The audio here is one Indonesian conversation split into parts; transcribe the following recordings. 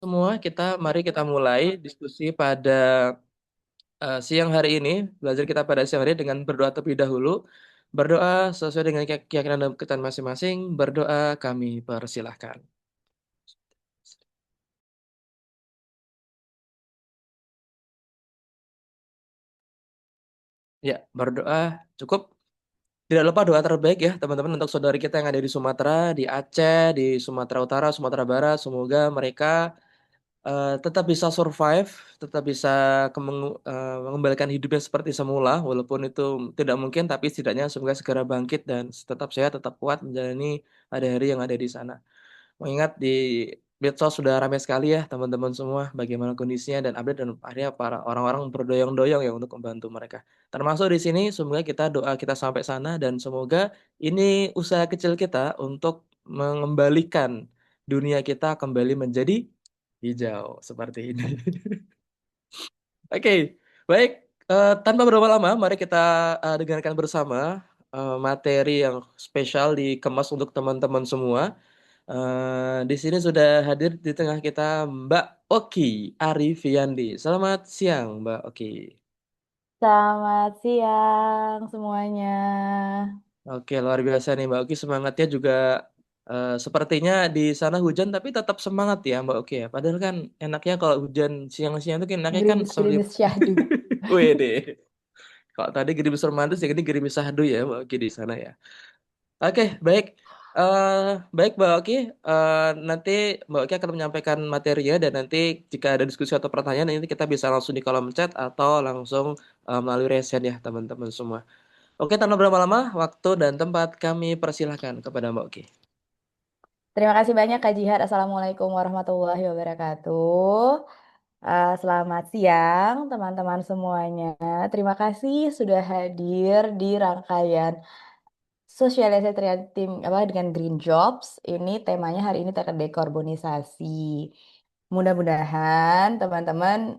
Semua mari kita mulai diskusi pada siang hari ini, belajar kita pada siang hari dengan berdoa terlebih dahulu. Berdoa sesuai dengan keyakinan dan kepercayaan masing-masing. Berdoa kami persilahkan. Ya, berdoa cukup. Tidak lupa doa terbaik ya teman-teman untuk saudari kita yang ada di Sumatera, di Aceh, di Sumatera Utara, Sumatera Barat. Semoga mereka tetap bisa survive, tetap bisa mengembalikan hidupnya seperti semula, walaupun itu tidak mungkin, tapi setidaknya semoga segera bangkit dan tetap sehat, tetap kuat menjalani hari-hari yang ada di sana. Mengingat di medsos sudah ramai sekali ya teman-teman semua bagaimana kondisinya dan update dan akhirnya para orang-orang berdoyong-doyong ya untuk membantu mereka. Termasuk di sini semoga doa kita sampai sana dan semoga ini usaha kecil kita untuk mengembalikan dunia kita kembali menjadi hijau seperti ini. Oke, baik. Tanpa berlama-lama, mari kita dengarkan bersama materi yang spesial dikemas untuk teman-teman semua. Di sini sudah hadir di tengah kita Mbak Oki Arifiandi. Selamat siang, Mbak Oki. Selamat siang semuanya. Oke, luar biasa nih Mbak Oki. Semangatnya juga sepertinya di sana hujan tapi tetap semangat ya Mbak Oki ya. Padahal kan enaknya kalau hujan siang-siang itu kan enaknya kan sambil Gerimis-gerimis syahdu. Wede. Kalau tadi gerimis romantis, yang ini gerimis sahdu ya Mbak Oki di sana ya. Oke, baik. Baik Mbak Oki, nanti Mbak Oki akan menyampaikan materinya dan nanti jika ada diskusi atau pertanyaan nanti kita bisa langsung di kolom chat atau langsung melalui resen ya teman-teman semua. Oke, tanpa berlama-lama, waktu dan tempat kami persilahkan kepada Mbak Oki. Terima kasih banyak Kak Jihad. Assalamualaikum warahmatullahi wabarakatuh. Selamat siang teman-teman semuanya. Terima kasih sudah hadir di rangkaian sosialisasi terkait tim apa dengan Green Jobs. Ini temanya hari ini terkait dekarbonisasi. Mudah-mudahan teman-teman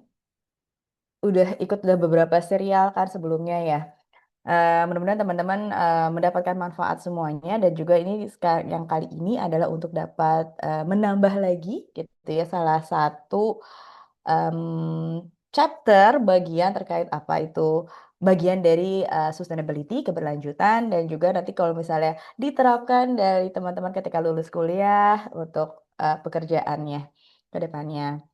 udah beberapa serial kan sebelumnya ya. Mudah-mudahan teman-teman mendapatkan manfaat semuanya dan juga ini yang kali ini adalah untuk dapat menambah lagi gitu ya salah satu em, chapter bagian terkait apa itu bagian dari sustainability keberlanjutan dan juga nanti kalau misalnya diterapkan dari teman-teman ketika lulus kuliah untuk pekerjaannya ke depannya.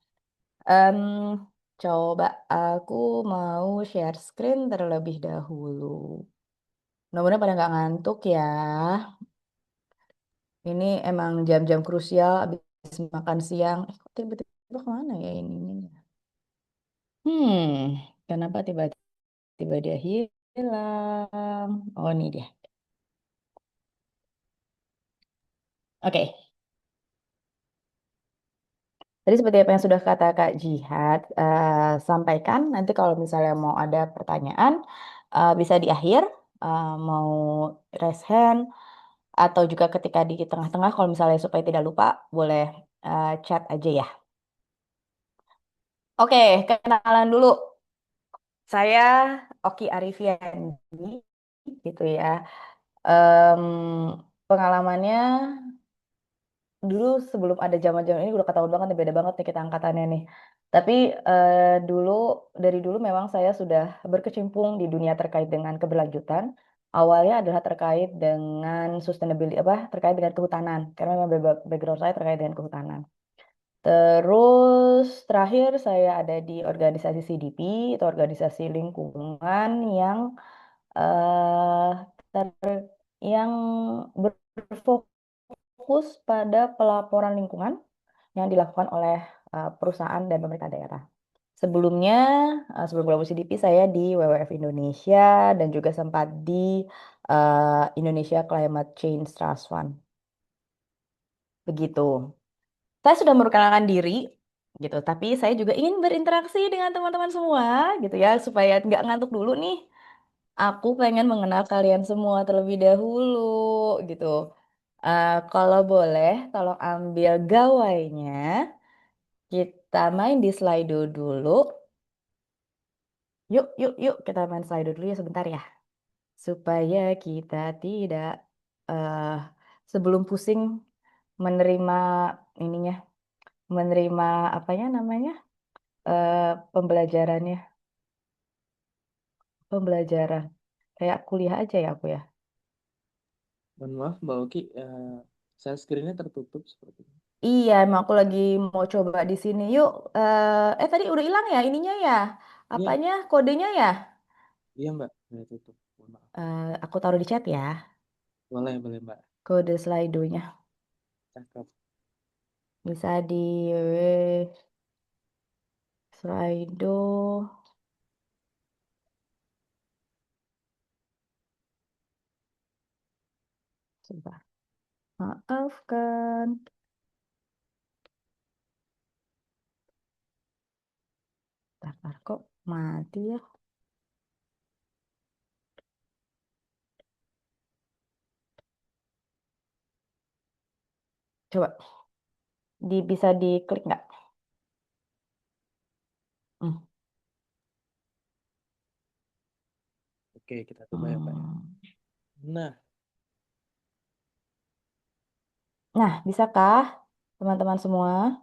Em, Coba aku mau share screen terlebih dahulu. Mudah-mudahan pada nggak ngantuk ya. Ini emang jam-jam krusial abis makan siang. Kok tiba-tiba kemana ya ini? Kenapa tiba-tiba dia hilang? Oh, ini dia. Oke. Tadi seperti apa yang sudah kata Kak Jihad, sampaikan nanti kalau misalnya mau ada pertanyaan, bisa di akhir, mau raise hand, atau juga ketika di tengah-tengah kalau misalnya supaya tidak lupa, boleh chat aja ya. Oke, kenalan dulu. Saya Oki Arifiandi, gitu ya. Em, Pengalamannya dulu sebelum ada zaman-zaman ini udah ketahuan banget nih, beda banget nih kita angkatannya nih. Tapi dulu dari dulu memang saya sudah berkecimpung di dunia terkait dengan keberlanjutan. Awalnya adalah terkait dengan sustainability apa terkait dengan kehutanan karena memang background saya terkait dengan kehutanan. Terus terakhir saya ada di organisasi CDP, itu organisasi lingkungan yang eh ter- yang berfokus pada pelaporan lingkungan yang dilakukan oleh perusahaan dan pemerintah daerah. Sebelumnya, sebelum Global CDP, saya di WWF Indonesia dan juga sempat di Indonesia Climate Change Trust Fund. Begitu. Saya sudah memperkenalkan diri, gitu. Tapi saya juga ingin berinteraksi dengan teman-teman semua, gitu ya, supaya nggak ngantuk dulu nih. Aku pengen mengenal kalian semua terlebih dahulu, gitu. Kalau boleh, tolong ambil gawainya. Kita main di Slido dulu. Yuk, yuk, yuk, kita main Slido dulu ya sebentar ya. Supaya kita tidak eh sebelum pusing menerima ininya. menerima apanya namanya eh pembelajarannya, pembelajaran kayak kuliah aja ya aku ya. Mohon maaf Mbak Oki, share screen-nya tertutup sepertinya. Iya, emang aku lagi mau coba di sini. Yuk, tadi udah hilang ya ininya ya, Iya, apanya kodenya ya? iya Mbak, udah tutup. Mohon maaf. Aku taruh di chat ya, Boleh, boleh Mbak. kode Slido-nya. Cakep. Bisa di Slido. Sebentar. Maafkan. Bentar, kok mati ya? Coba, bisa diklik nggak? Hmm. Oke, kita coba ya Mbak. Hmm. Nah, Nah, bisakah teman-teman semua?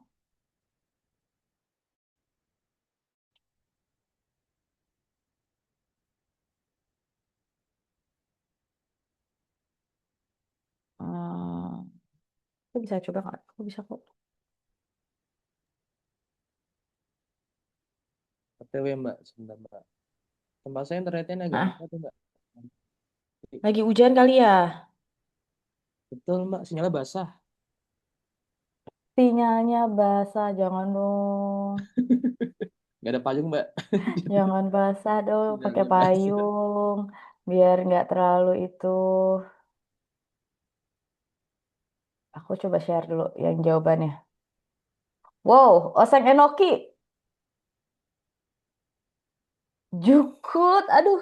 Hmm. Aku bisa coba nggak? Aku bisa kok. OTW Mbak, sebentar Mbak. Tempat saya internetnya ini agak Ah, lemot tuh Mbak. lagi hujan kali ya? Betul Mbak, sinyalnya basah. Sinyalnya basah, jangan dong. Nggak ada payung Mbak. Jadi Jangan basah dong, pakai sinyalnya basah. payung. Biar nggak terlalu itu. Aku coba share dulu yang jawabannya. Wow, Oseng Enoki. Jukut, aduh.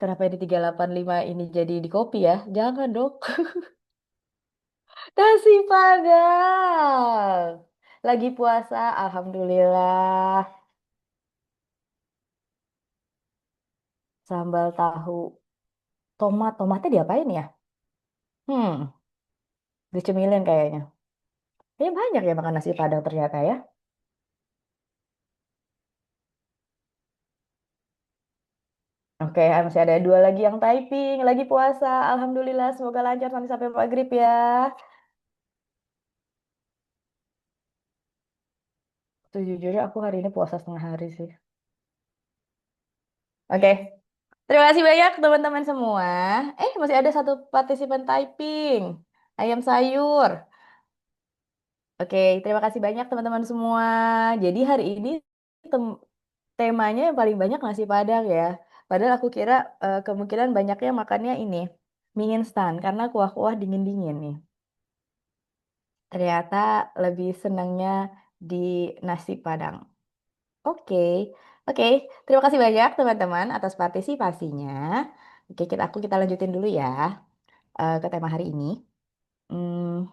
Kenapa ini 385 ini jadi di copy ya? Jangan dong. Nasi Padang. Lagi puasa, Alhamdulillah. Sambal tahu. Tomatnya diapain ya? Hmm, dicemilin kayaknya. Kayaknya banyak ya makan nasi Padang ternyata ya. Oke, masih ada dua lagi yang typing. Lagi puasa, Alhamdulillah. Semoga lancar sampai maghrib ya. Sejujurnya aku hari ini puasa setengah hari sih. Oke, terima kasih banyak teman-teman semua. Masih ada satu partisipan typing. Ayam sayur. Oke, terima kasih banyak teman-teman semua. Jadi hari ini tem- temanya yang paling banyak nasi Padang ya. Padahal aku kira kemungkinan banyaknya makannya ini mie instan karena kuah-kuah dingin-dingin nih. Ternyata lebih senangnya di nasi Padang. Oke, oke. Terima kasih banyak teman-teman atas partisipasinya. Oke, kita lanjutin dulu ya ke tema hari ini. Hmm,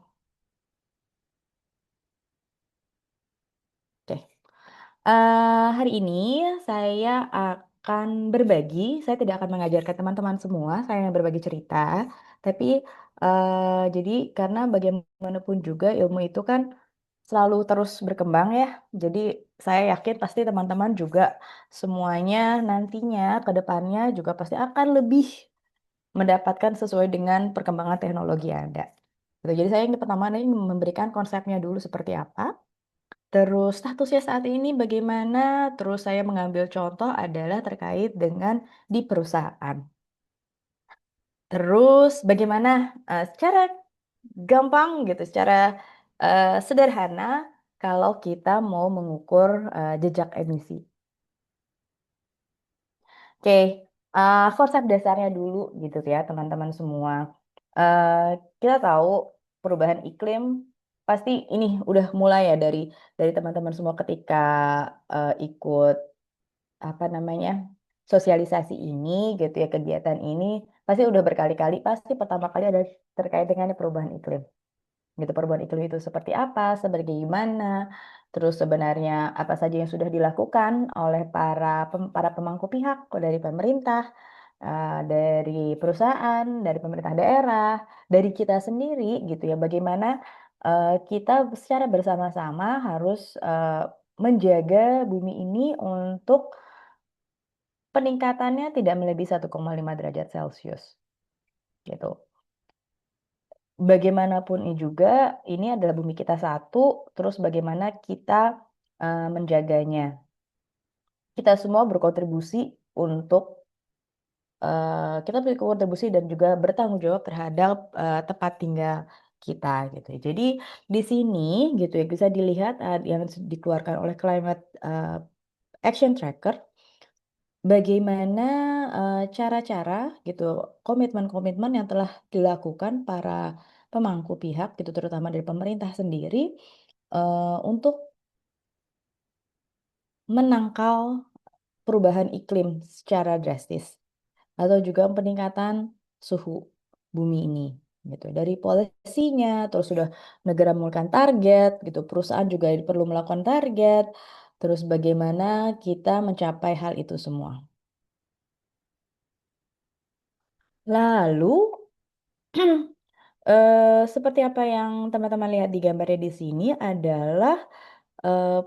oke. Hari ini saya akan berbagi. Saya tidak akan mengajarkan teman-teman semua. Saya yang berbagi cerita. Tapi jadi karena bagaimanapun juga ilmu itu kan selalu terus berkembang ya. Jadi saya yakin pasti teman-teman juga semuanya nantinya ke depannya juga pasti akan lebih mendapatkan sesuai dengan perkembangan teknologi yang ada. Gitu. Jadi saya yang pertama ini memberikan konsepnya dulu seperti apa. Terus statusnya saat ini bagaimana? Terus saya mengambil contoh adalah terkait dengan di perusahaan. Terus bagaimana secara gampang gitu, secara sederhana kalau kita mau mengukur jejak emisi. Oke, konsep dasarnya dulu gitu ya teman-teman semua. Eh, kita tahu perubahan iklim pasti ini udah mulai ya dari teman-teman semua ketika ikut apa namanya sosialisasi ini gitu ya kegiatan ini pasti udah berkali-kali pasti pertama kali ada terkait dengan perubahan iklim gitu perubahan iklim itu seperti apa sebagaimana terus sebenarnya apa saja yang sudah dilakukan oleh para pemangku pihak dari pemerintah dari perusahaan dari pemerintah daerah dari kita sendiri gitu ya bagaimana kita secara bersama-sama harus menjaga bumi ini untuk peningkatannya tidak melebihi 1,5 derajat Celcius gitu. Bagaimanapun juga ini adalah bumi kita satu, terus bagaimana kita menjaganya. Kita semua berkontribusi untuk kita berkontribusi dan juga bertanggung jawab terhadap tempat tinggal kita gitu. Jadi di sini gitu ya bisa dilihat yang dikeluarkan oleh Climate Action Tracker bagaimana cara-cara gitu komitmen-komitmen yang telah dilakukan para pemangku pihak gitu terutama dari pemerintah sendiri untuk menangkal perubahan iklim secara drastis. Atau juga peningkatan suhu bumi ini, gitu. Dari polisinya, terus sudah negara melakukan target, gitu. Perusahaan juga perlu melakukan target. Terus bagaimana kita mencapai hal itu semua. Lalu, seperti apa yang teman-teman lihat di gambarnya di sini adalah eh,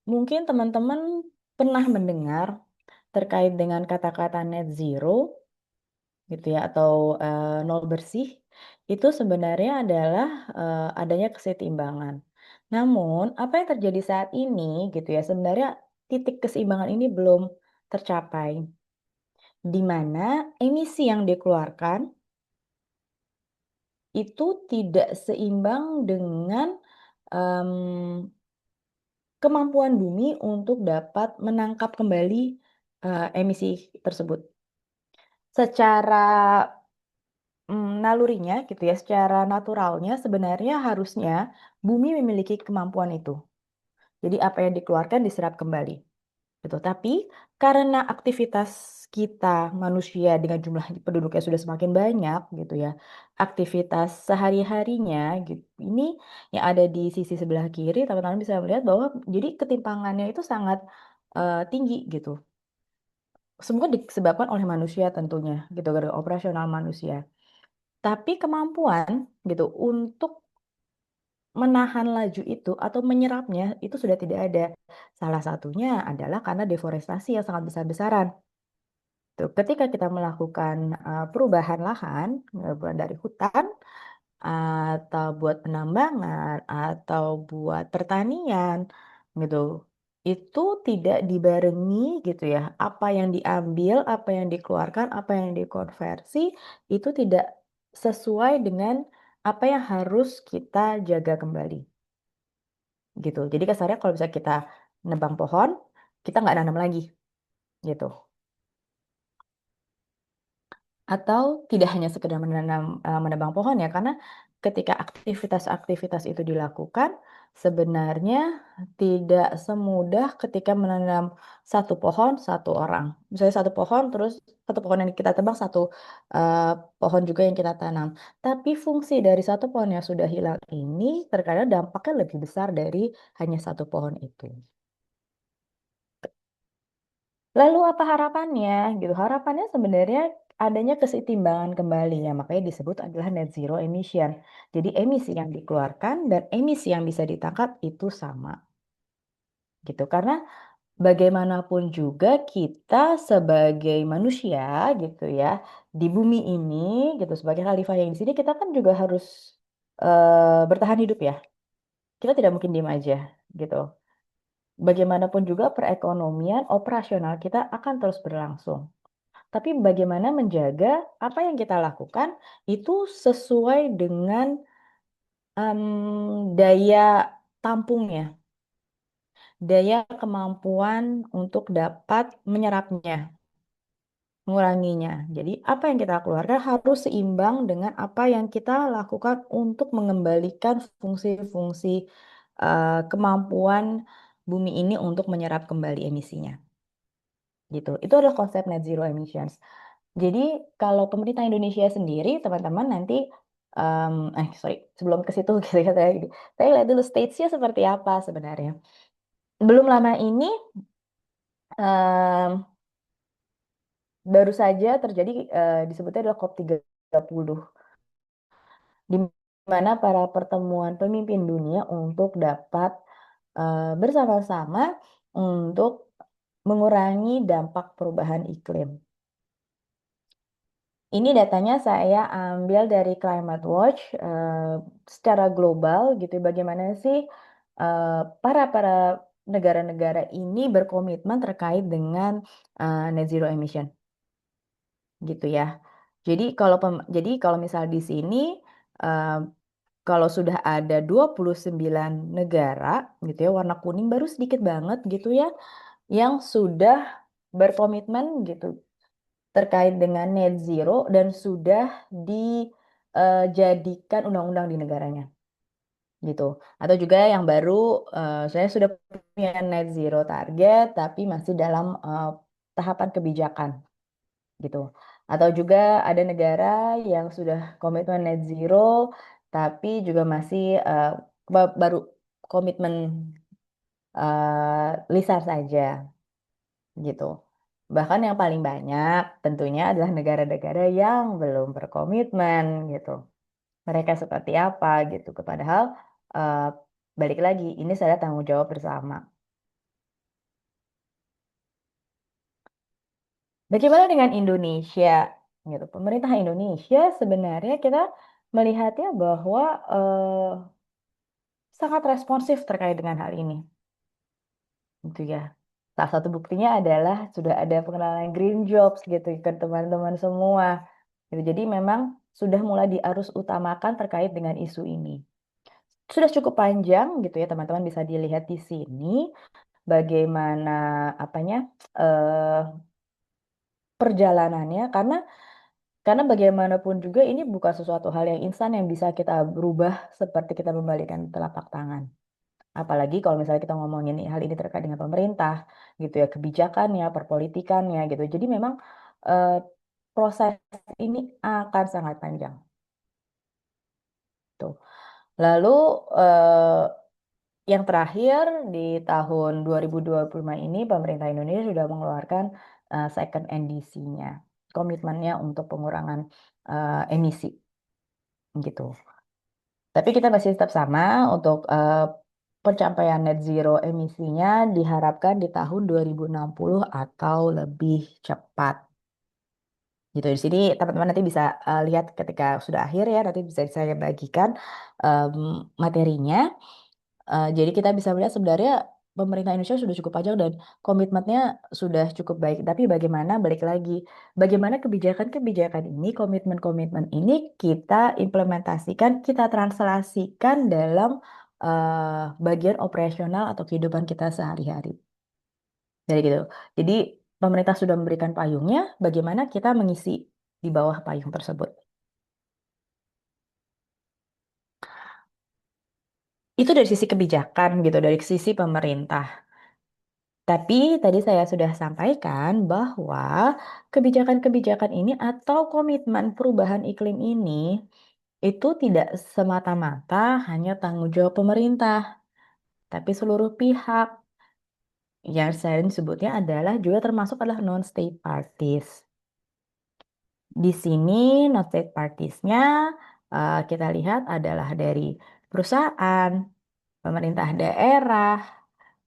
mungkin teman-teman pernah mendengar terkait dengan kata-kata net zero gitu ya atau nol bersih itu sebenarnya adalah adanya kesetimbangan. Namun apa yang terjadi saat ini gitu ya sebenarnya titik keseimbangan ini belum tercapai di mana emisi yang dikeluarkan itu tidak seimbang dengan em, kemampuan bumi untuk dapat menangkap kembali emisi tersebut. Secara nalurinya gitu ya, secara naturalnya sebenarnya harusnya bumi memiliki kemampuan itu. Jadi apa yang dikeluarkan diserap kembali, gitu. Tapi karena aktivitas kita manusia dengan jumlah penduduk yang sudah semakin banyak gitu ya, aktivitas sehari-harinya gitu, ini yang ada di sisi sebelah kiri teman-teman bisa melihat bahwa jadi ketimpangannya itu sangat, tinggi gitu. Semua disebabkan oleh manusia tentunya gitu, dari operasional manusia. Tapi kemampuan gitu untuk menahan laju itu atau menyerapnya itu sudah tidak ada. Salah satunya adalah karena deforestasi yang sangat besar-besaran. Tuh, ketika kita melakukan perubahan lahan, buat dari hutan atau buat penambangan atau buat pertanian gitu, itu tidak dibarengi gitu ya. Apa yang diambil, apa yang dikeluarkan, apa yang dikonversi itu tidak sesuai dengan apa yang harus kita jaga kembali. Gitu. Jadi kasarnya kalau bisa kita nebang pohon, kita nggak nanam lagi, gitu. Atau tidak hanya sekedar menebang pohon ya, karena ketika aktivitas-aktivitas itu dilakukan, sebenarnya tidak semudah ketika menanam satu pohon, satu orang. Misalnya satu pohon, terus satu pohon yang kita tebang, satu pohon juga yang kita tanam. Tapi fungsi dari satu pohon yang sudah hilang ini, terkadang dampaknya lebih besar dari hanya satu pohon itu. Lalu apa harapannya gitu? Harapannya sebenarnya adanya kesetimbangan kembali ya, makanya disebut adalah net zero emission. Jadi emisi yang dikeluarkan dan emisi yang bisa ditangkap itu sama gitu. Karena bagaimanapun juga kita sebagai manusia gitu ya di bumi ini gitu sebagai khalifah yang di sini kita kan juga harus bertahan hidup ya. Kita tidak mungkin diam aja gitu. Bagaimanapun juga perekonomian operasional kita akan terus berlangsung. Tapi bagaimana menjaga apa yang kita lakukan itu sesuai dengan daya tampungnya, daya kemampuan untuk dapat menyerapnya, menguranginya. Jadi apa yang kita keluarkan harus seimbang dengan apa yang kita lakukan untuk mengembalikan fungsi-fungsi kemampuan bumi ini untuk menyerap kembali emisinya. Gitu. Itu adalah konsep net zero emissions. Jadi kalau pemerintah Indonesia sendiri, teman-teman nanti, sorry, sebelum ke situ gitu ya, saya lihat dulu stage-nya seperti apa sebenarnya. Belum lama ini, mmm, baru saja terjadi, disebutnya adalah COP30, di mana para pertemuan pemimpin dunia untuk dapat bersama-sama untuk mengurangi dampak perubahan iklim. Ini datanya saya ambil dari Climate Watch secara global gitu. Bagaimana sih eh, para negara-negara ini berkomitmen terkait dengan net zero emission gitu ya. Jadi kalau misal di sini eh, kalau sudah ada 29 negara gitu ya, warna kuning baru sedikit banget gitu ya yang sudah berkomitmen gitu terkait dengan net zero dan sudah dijadikan undang-undang di negaranya gitu. Atau juga yang baru saya sudah punya net zero target tapi masih dalam tahapan kebijakan gitu. Atau juga ada negara yang sudah komitmen net zero tapi juga masih baru komitmen lisan saja gitu. Bahkan yang paling banyak tentunya adalah negara-negara yang belum berkomitmen gitu. Mereka seperti apa gitu. Padahal eh, balik lagi ini saya tanggung jawab bersama. Bagaimana dengan Indonesia gitu? Pemerintah Indonesia sebenarnya kita melihatnya bahwa sangat responsif terkait dengan hal ini. Gitu ya. Salah satu buktinya adalah sudah ada pengenalan Green Jobs gitu ke teman-teman semua. Gitu. Jadi memang sudah mulai diarus utamakan terkait dengan isu ini. Sudah cukup panjang gitu ya teman-teman bisa dilihat di sini bagaimana apanya eh, perjalanannya karena bagaimanapun juga ini bukan sesuatu hal yang instan yang bisa kita berubah seperti kita membalikkan telapak tangan. Apalagi kalau misalnya kita ngomongin hal ini terkait dengan pemerintah, gitu ya, kebijakannya, perpolitikannya, gitu. Jadi memang eh, proses ini akan sangat panjang. Tuh. Lalu eh, yang terakhir di tahun 2025 ini, pemerintah Indonesia sudah mengeluarkan second NDC-nya, komitmennya untuk pengurangan emisi, gitu. Tapi kita masih tetap sama untuk pencapaian net zero emisinya diharapkan di tahun 2060 atau lebih cepat. Gitu. Di sini teman-teman nanti bisa lihat ketika sudah akhir ya, nanti bisa saya bagikan em, materinya. Jadi kita bisa melihat sebenarnya pemerintah Indonesia sudah cukup panjang dan komitmennya sudah cukup baik. Tapi bagaimana balik lagi, bagaimana kebijakan-kebijakan ini, komitmen-komitmen ini kita implementasikan, kita translasikan dalam bagian operasional atau kehidupan kita sehari-hari. Dari gitu. Jadi pemerintah sudah memberikan payungnya, bagaimana kita mengisi di bawah payung tersebut. Itu dari sisi kebijakan gitu, dari sisi pemerintah. Tapi tadi saya sudah sampaikan bahwa kebijakan-kebijakan ini atau komitmen perubahan iklim ini itu tidak semata-mata hanya tanggung jawab pemerintah, tapi seluruh pihak yang saya sebutnya adalah juga termasuk adalah non-state parties. Di sini non-state parties-nya kita lihat adalah dari perusahaan, pemerintah daerah,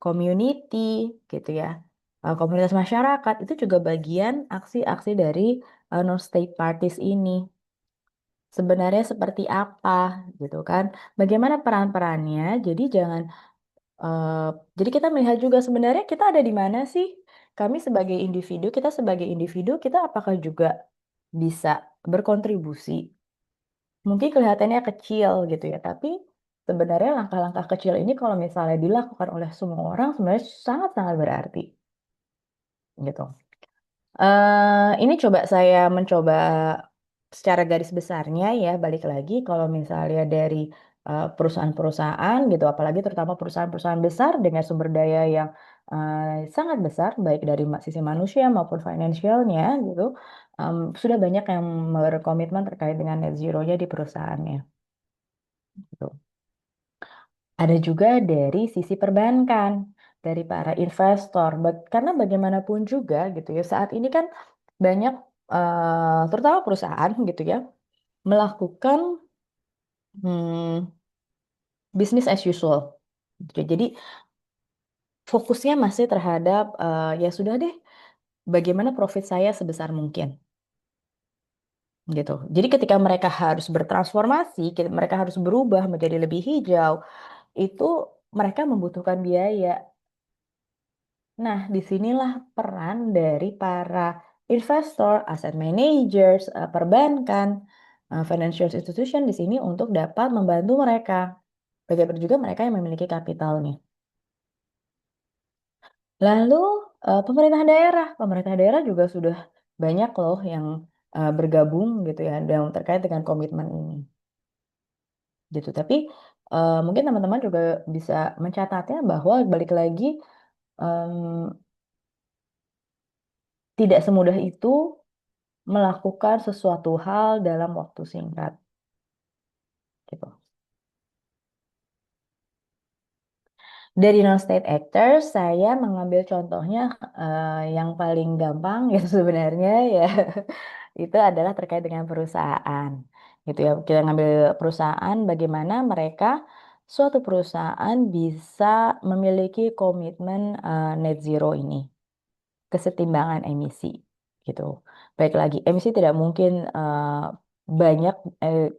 community gitu ya. Komunitas masyarakat itu juga bagian aksi-aksi dari non-state parties ini. Sebenarnya seperti apa gitu kan? Bagaimana peran-perannya? Jadi jangan eh, jadi kita melihat juga sebenarnya kita ada di mana sih? Kami sebagai individu, kita apakah juga bisa berkontribusi? Mungkin kelihatannya kecil gitu ya, tapi sebenarnya langkah-langkah kecil ini kalau misalnya dilakukan oleh semua orang sebenarnya sangat-sangat berarti gitu. Ini saya mencoba secara garis besarnya ya, balik lagi kalau misalnya dari perusahaan-perusahaan gitu, apalagi terutama perusahaan-perusahaan besar dengan sumber daya yang sangat besar, baik dari sisi manusia maupun finansialnya gitu, sudah banyak yang berkomitmen terkait dengan net zero-nya di perusahaannya. Gitu. Ada juga dari sisi perbankan, dari para investor, karena bagaimanapun juga gitu ya, saat ini kan banyak terutama perusahaan gitu ya, melakukan Hmm, business as usual. Jadi fokusnya masih terhadap ya sudah deh, bagaimana profit saya sebesar mungkin gitu. Jadi ketika mereka harus bertransformasi, mereka harus berubah menjadi lebih hijau, itu mereka membutuhkan biaya. Nah, disinilah peran dari para investor, asset managers, perbankan, financial institution di sini untuk dapat membantu mereka. Bagaimana juga mereka yang memiliki kapital nih. Lalu pemerintah daerah juga sudah banyak loh yang bergabung gitu ya dalam terkait dengan komitmen ini gitu. Tapi mungkin teman-teman juga bisa mencatatnya bahwa balik lagi em, tidak semudah itu melakukan sesuatu hal dalam waktu singkat gitu. Dari non-state actor, saya mengambil contohnya yang paling gampang gitu sebenarnya ya, itu adalah terkait dengan perusahaan. Gitu ya, kita ngambil perusahaan bagaimana mereka suatu perusahaan bisa memiliki komitmen net zero ini, kesetimbangan emisi gitu. Baik lagi, emisi tidak mungkin banyak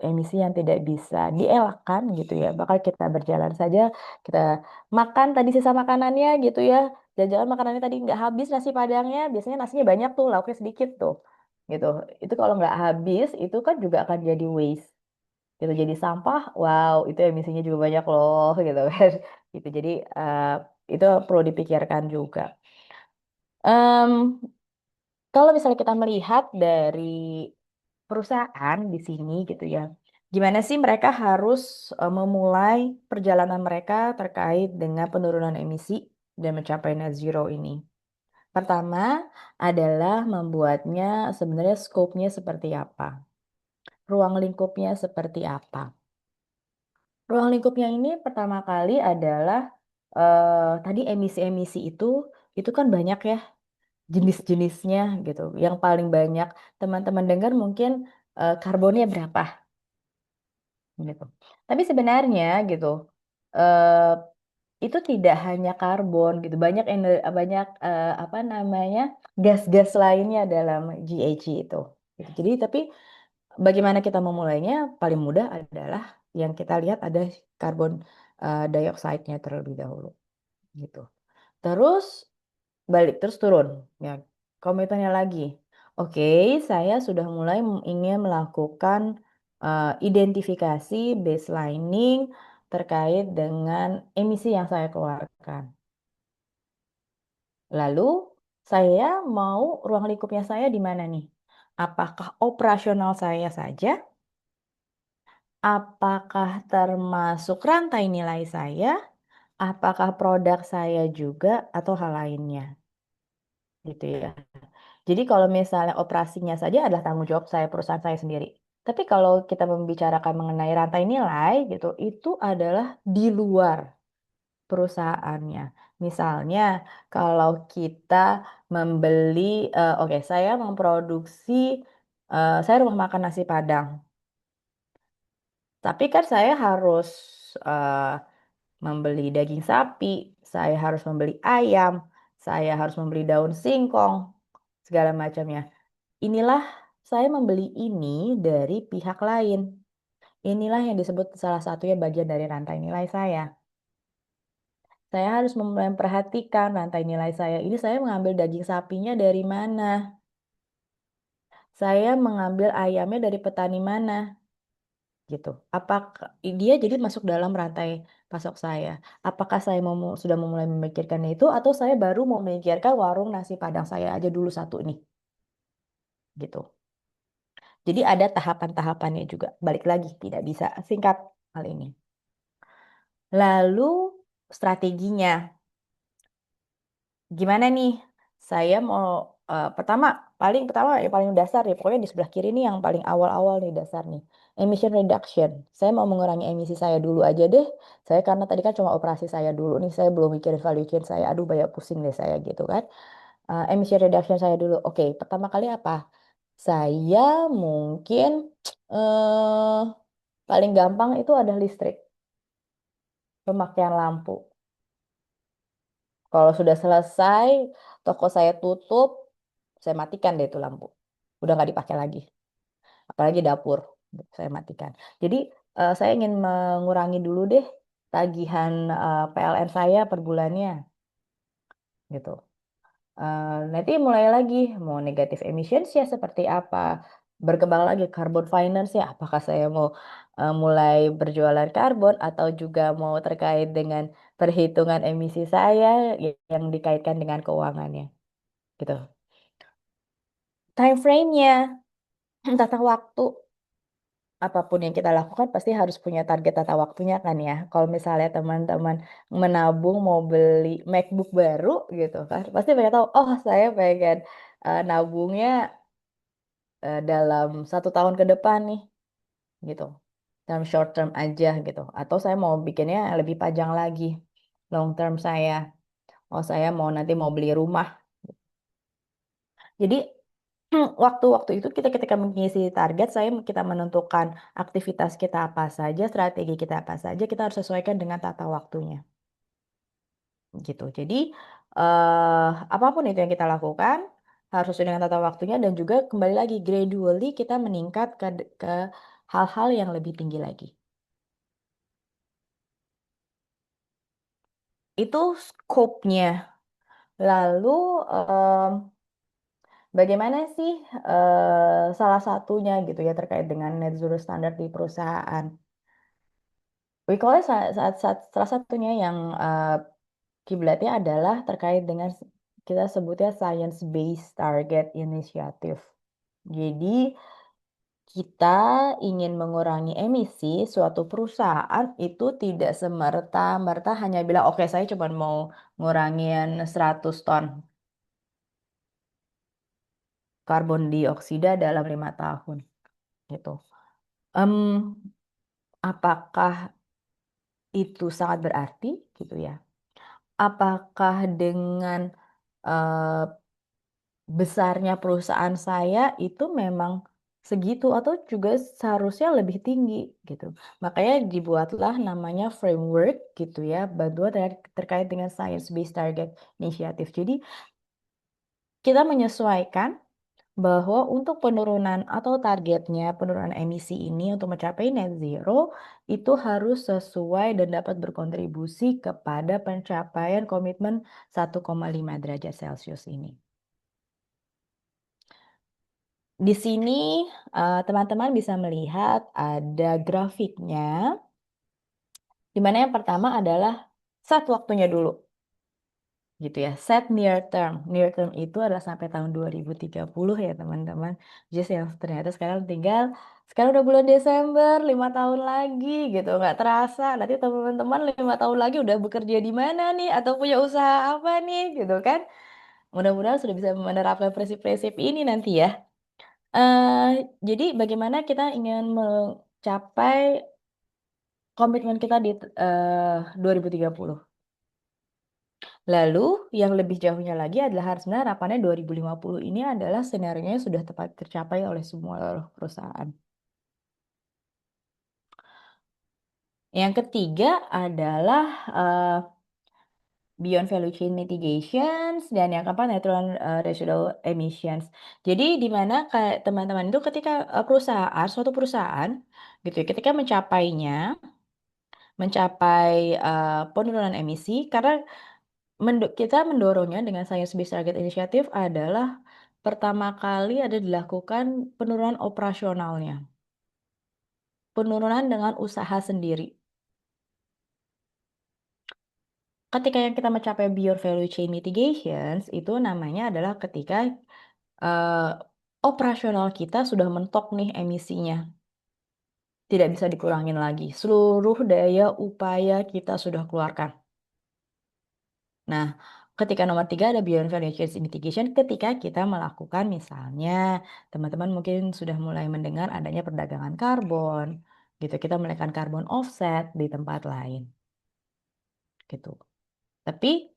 emisi yang tidak bisa dielakkan gitu ya. Bakal kita berjalan saja, kita makan tadi sisa makanannya gitu ya. Jalan-jalan makanannya tadi nggak habis nasi padangnya, biasanya nasinya banyak tuh, lauknya sedikit tuh. Gitu. Itu kalau nggak habis, itu kan juga akan jadi waste. Gitu, jadi sampah, wow, itu emisinya juga banyak loh, gitu kan. Gitu, jadi itu perlu dipikirkan juga. Em, Kalau misalnya kita melihat dari perusahaan di sini gitu ya, gimana sih mereka harus memulai perjalanan mereka terkait dengan penurunan emisi dan mencapai net zero ini? Pertama adalah membuatnya sebenarnya skopnya seperti apa, ruang lingkupnya seperti apa. Ruang lingkupnya ini pertama kali adalah tadi emisi-emisi itu kan banyak ya jenis-jenisnya gitu. Yang paling banyak teman-teman dengar mungkin karbonnya berapa gitu. Tapi sebenarnya gitu eh, itu tidak hanya karbon gitu. Banyak apa namanya gas-gas lainnya dalam GHG itu. Gitu. Jadi tapi bagaimana kita memulainya? Paling mudah adalah yang kita lihat ada karbon dioksida terlebih dahulu gitu. Terus terus turun ya komitmennya lagi. Oke, saya sudah mulai ingin melakukan identifikasi baselining terkait dengan emisi yang saya keluarkan. Lalu saya mau ruang lingkupnya saya di mana nih? Apakah operasional saya saja? Apakah termasuk rantai nilai saya? Apakah produk saya juga atau hal lainnya? Gitu ya. Jadi kalau misalnya operasinya saja adalah tanggung jawab saya, perusahaan saya sendiri. Tapi kalau kita membicarakan mengenai rantai nilai gitu, itu adalah di luar perusahaannya. Misalnya kalau kita membeli, oke, saya memproduksi, saya rumah makan nasi Padang. Tapi kan saya harus eh, membeli daging sapi, saya harus membeli ayam, saya harus membeli daun singkong, segala macamnya. Inilah saya membeli ini dari pihak lain. Inilah yang disebut salah satunya bagian dari rantai nilai saya. Saya harus memperhatikan rantai nilai saya. Ini saya mengambil daging sapinya dari mana? Saya mengambil ayamnya dari petani mana? Gitu. Apakah dia jadi masuk dalam rantai pasok saya? Apakah saya sudah memulai memikirkan itu atau saya baru mau memikirkan warung nasi Padang saya aja dulu satu nih? Gitu. Jadi ada tahapan-tahapannya juga. Balik lagi, tidak bisa singkat hal ini. Lalu strateginya, gimana nih? Saya mau pertama, paling pertama yang paling dasar ya, pokoknya di sebelah kiri nih yang paling awal-awal nih dasar nih. Emission reduction. Saya mau mengurangi emisi saya dulu aja deh. Saya karena tadi kan cuma operasi saya dulu nih, saya belum mikirin value chain saya. Aduh, banyak pusing deh saya gitu kan. Emission reduction saya dulu. Oke, pertama kali apa? Saya mungkin eh Paling gampang itu ada listrik, pemakaian lampu. Kalau sudah selesai, toko saya tutup, saya matikan deh itu lampu. Udah nggak dipakai lagi. Apalagi dapur, saya matikan. Jadi saya ingin mengurangi dulu deh tagihan PLN saya per bulannya, gitu. Nanti mulai lagi, mau negative emissions ya seperti apa, berkembang lagi carbon finance ya, apakah saya mau mulai berjualan karbon atau juga mau terkait dengan perhitungan emisi saya yang dikaitkan dengan keuangannya, gitu. Time frame-nya, tata waktu, apapun yang kita lakukan pasti harus punya target tata waktunya kan ya. Kalau misalnya teman-teman menabung mau beli MacBook baru gitu kan, pasti pengen tahu, oh saya pengen nabungnya dalam 1 tahun ke depan nih gitu, dalam short term aja gitu, atau saya mau bikinnya lebih panjang lagi, long term saya, oh saya mau nanti mau beli rumah. Jadi waktu-waktu itu kita ketika mengisi target, kita menentukan aktivitas kita apa saja, strategi kita apa saja, kita harus sesuaikan dengan tata waktunya gitu. Jadi apapun itu yang kita lakukan harus sesuai dengan tata waktunya, dan juga kembali lagi gradually kita meningkat ke hal-hal yang lebih tinggi lagi. Itu scope-nya. Lalu bagaimana sih salah satunya gitu ya terkait dengan net zero standard di perusahaan? We call it salah satunya yang kiblatnya adalah terkait dengan kita sebutnya Science Based Target Initiative. Jadi kita ingin mengurangi emisi, suatu perusahaan itu tidak semerta-merta hanya bilang, oke saya cuma mau ngurangin 100 ton karbon dioksida dalam 5 tahun gitu. Em, apakah itu sangat berarti gitu ya? Apakah dengan eh, besarnya perusahaan saya itu memang segitu atau juga seharusnya lebih tinggi gitu. Makanya dibuatlah namanya framework gitu ya, bantuan terkait dengan Science Based Target Initiative. Jadi kita menyesuaikan bahwa untuk penurunan atau targetnya penurunan emisi ini untuk mencapai net zero itu harus sesuai dan dapat berkontribusi kepada pencapaian komitmen 1,5 derajat Celcius ini. Di sini teman-teman bisa melihat ada grafiknya, di mana yang pertama adalah set waktunya dulu, gitu ya. Set near term. Near term itu adalah sampai tahun 2030 ya teman-teman. Just yang ternyata sekarang udah bulan Desember, 5 tahun lagi gitu. Nggak terasa, nanti teman-teman 5 tahun lagi udah bekerja di mana nih, atau punya usaha apa nih, gitu kan. Mudah-mudahan sudah bisa menerapkan prinsip-prinsip ini nanti ya. eh jadi bagaimana kita ingin mencapai komitmen kita di 2030. Lalu yang lebih jauhnya lagi adalah sebenarnya harapannya 2050 ini adalah skenario sudah tepat tercapai oleh semua perusahaan. Yang ketiga adalah eh, beyond value chain mitigations, dan yang keempat netral residual emissions. Jadi di mana kayak teman-teman itu ketika suatu perusahaan gitu ya, ketika mencapai penurunan emisi, karena kita mendorongnya dengan Science Based Target Initiative adalah pertama kali ada dilakukan penurunan operasionalnya, penurunan dengan usaha sendiri. Ketika yang kita mencapai Beyond Value Chain Mitigations, itu namanya adalah ketika eh, operasional kita sudah mentok nih emisinya, tidak bisa dikurangin lagi. Seluruh daya upaya kita sudah keluarkan. Nah, ketika nomor tiga ada beyond value chain mitigation, ketika kita melakukan misalnya, teman-teman mungkin sudah mulai mendengar adanya perdagangan karbon, gitu. Kita menaikkan karbon offset di tempat lain, gitu. Tapi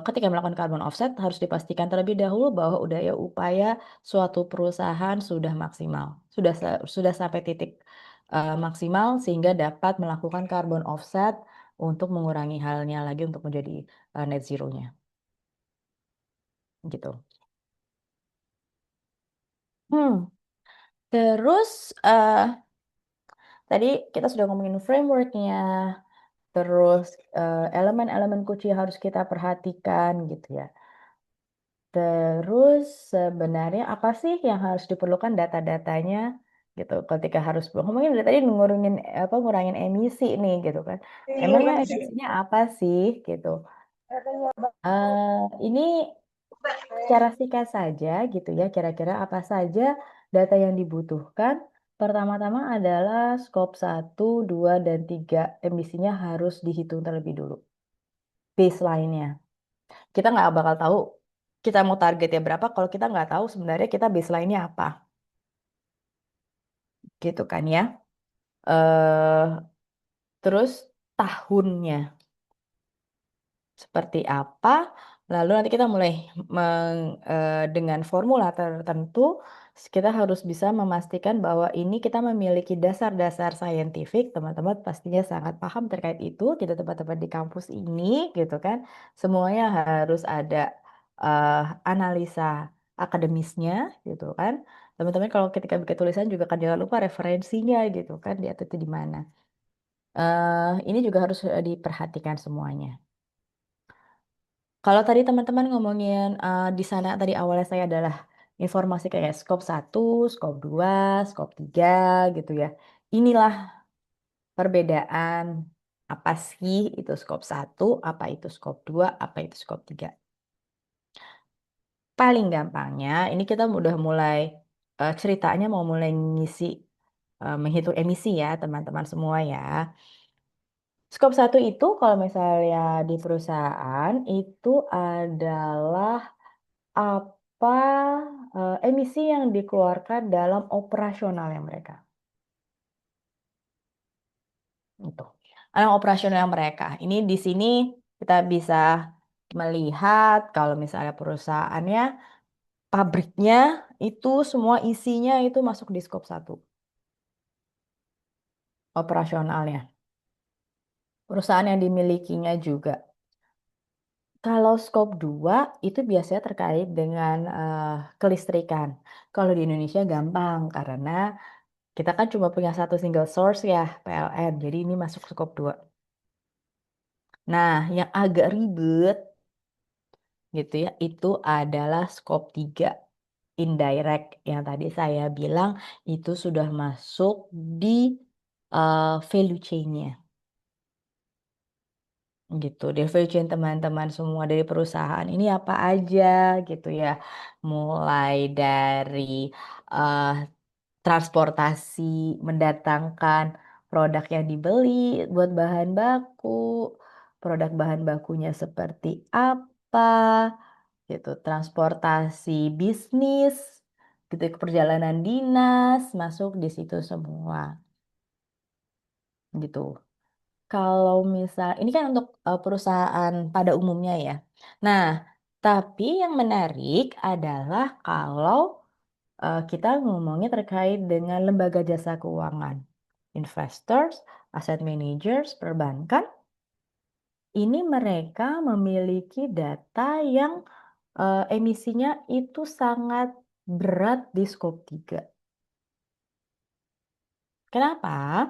ketika melakukan carbon offset harus dipastikan terlebih dahulu bahwa daya upaya suatu perusahaan sudah maksimal, sudah sampai titik maksimal sehingga dapat melakukan carbon offset untuk mengurangi halnya lagi untuk menjadi net zero-nya gitu. Hmm. Terus tadi kita sudah ngomongin framework-nya, terus elemen-elemen kunci yang harus kita perhatikan gitu ya. Terus sebenarnya apa sih yang harus diperlukan data-datanya gitu ketika harus ngomongin dari tadi ngurangin apa ngurangin emisi nih gitu kan. Emangnya emisinya apa sih gitu. Ini secara singkat saja gitu ya, kira-kira apa saja data yang dibutuhkan. Pertama-tama adalah scope 1, 2, dan 3 emisinya harus dihitung terlebih dulu. Baseline-nya. Kita nggak bakal tahu kita mau targetnya berapa kalau kita nggak tahu sebenarnya kita baseline-nya apa. Gitu kan ya. eh Terus tahunnya seperti apa. Lalu nanti kita mulai dengan formula tertentu, kita harus bisa memastikan bahwa ini kita memiliki dasar-dasar saintifik, teman-teman pastinya sangat paham terkait itu, kita teman-teman di kampus ini, gitu kan. Semuanya harus ada analisa akademisnya, gitu kan. Teman-teman kalau ketika bikin tulisan juga kan jangan lupa referensinya, gitu kan, di atas itu di mana. Ini juga harus diperhatikan semuanya. Kalau tadi teman-teman ngomongin di sana tadi awalnya saya adalah informasi kayak scope 1, scope 2, scope 3 gitu ya. Inilah perbedaan apa sih itu scope 1, apa itu scope 2, apa itu scope 3. Paling gampangnya ini kita udah mulai ceritanya mau mulai ngisi menghitung emisi ya teman-teman semua ya. Scope 1 itu kalau misalnya di perusahaan itu adalah apa, emisi yang dikeluarkan dalam operasionalnya mereka, gitu. Dalam operasional mereka. Ini di sini kita bisa melihat kalau misalnya perusahaannya, pabriknya itu semua isinya itu masuk di skop 1 operasionalnya. Perusahaan yang dimilikinya juga. Kalau skop 2 itu biasanya terkait dengan, kelistrikan. Kalau di Indonesia gampang karena kita kan cuma punya satu single source ya, PLN, jadi ini masuk skop 2. Nah, yang agak ribet gitu ya, itu adalah skop 3, indirect, yang tadi saya bilang itu sudah masuk di value chain-nya gitu. Di value chain teman-teman semua dari perusahaan ini apa aja gitu ya. Mulai dari eh, transportasi, mendatangkan produk yang dibeli buat bahan baku, produk bahan bakunya seperti apa, gitu, transportasi bisnis, gitu, perjalanan dinas masuk di situ semua, gitu. Kalau misal ini kan untuk perusahaan pada umumnya ya. Nah, tapi yang menarik adalah kalau kita ngomongnya terkait dengan lembaga jasa keuangan, investors, asset managers, perbankan. Ini mereka memiliki data yang emisinya itu sangat berat di skop 3. Kenapa?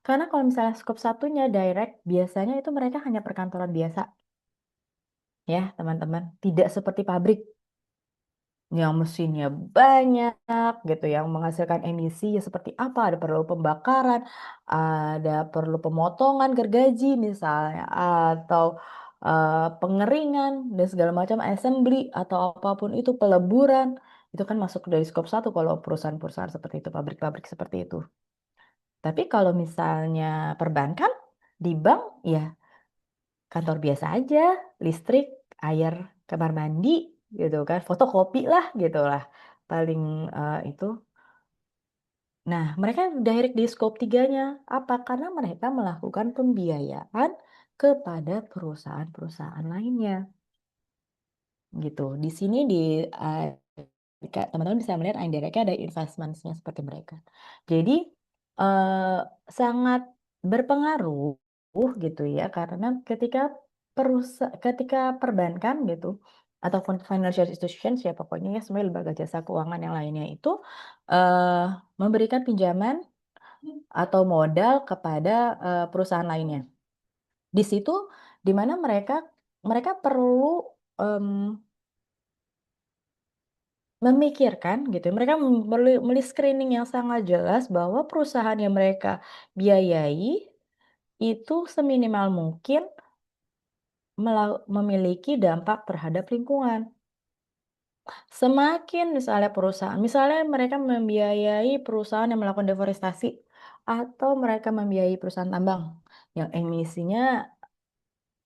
Karena kalau misalnya skop satunya direct, biasanya itu mereka hanya perkantoran biasa, ya teman-teman. Tidak seperti pabrik yang mesinnya banyak gitu, yang menghasilkan emisi ya seperti apa, ada perlu pembakaran, ada perlu pemotongan gergaji misalnya, atau pengeringan dan segala macam assembly atau apapun itu peleburan, itu kan masuk dari skop 1 kalau perusahaan-perusahaan seperti itu, pabrik-pabrik seperti itu. Tapi kalau misalnya perbankan di bank ya kantor biasa aja, listrik, air, kamar mandi gitu kan, fotokopi lah gitu lah paling itu. Nah, mereka direct di scope 3-nya. Apa? Karena mereka melakukan pembiayaan kepada perusahaan-perusahaan lainnya gitu. Di sini teman-teman bisa melihat indirectnya ada investment-nya seperti mereka. Jadi eh, sangat berpengaruh gitu ya, karena ketika perbankan gitu ataupun financial institutions ya pokoknya ya semua lembaga jasa keuangan yang lainnya itu eh, memberikan pinjaman atau modal kepada perusahaan lainnya. Di situ di mana mereka mereka perlu em, memikirkan gitu ya. Mereka meli screening yang sangat jelas bahwa perusahaan yang mereka biayai itu seminimal mungkin memiliki dampak terhadap lingkungan. Semakin misalnya mereka membiayai perusahaan yang melakukan deforestasi atau mereka membiayai perusahaan tambang yang emisinya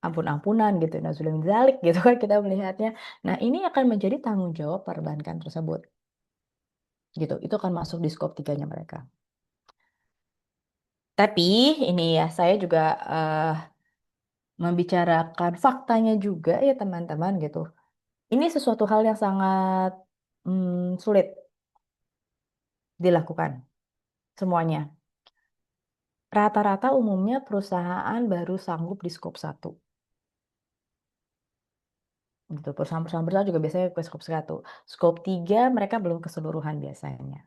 ampun-ampunan gitu, nauzubillah min dzalik gitu kan kita melihatnya. Nah, ini akan menjadi tanggung jawab perbankan tersebut gitu. Itu akan masuk di skop tiganya mereka. Tapi ini ya saya juga eh, membicarakan faktanya juga ya teman-teman gitu. Ini sesuatu hal yang sangat sulit dilakukan semuanya. Rata-rata umumnya perusahaan baru sanggup di skop satu. Gitu. Perusahaan-perusahaan besar juga biasanya ke skop satu. Skop 3 mereka belum keseluruhan biasanya.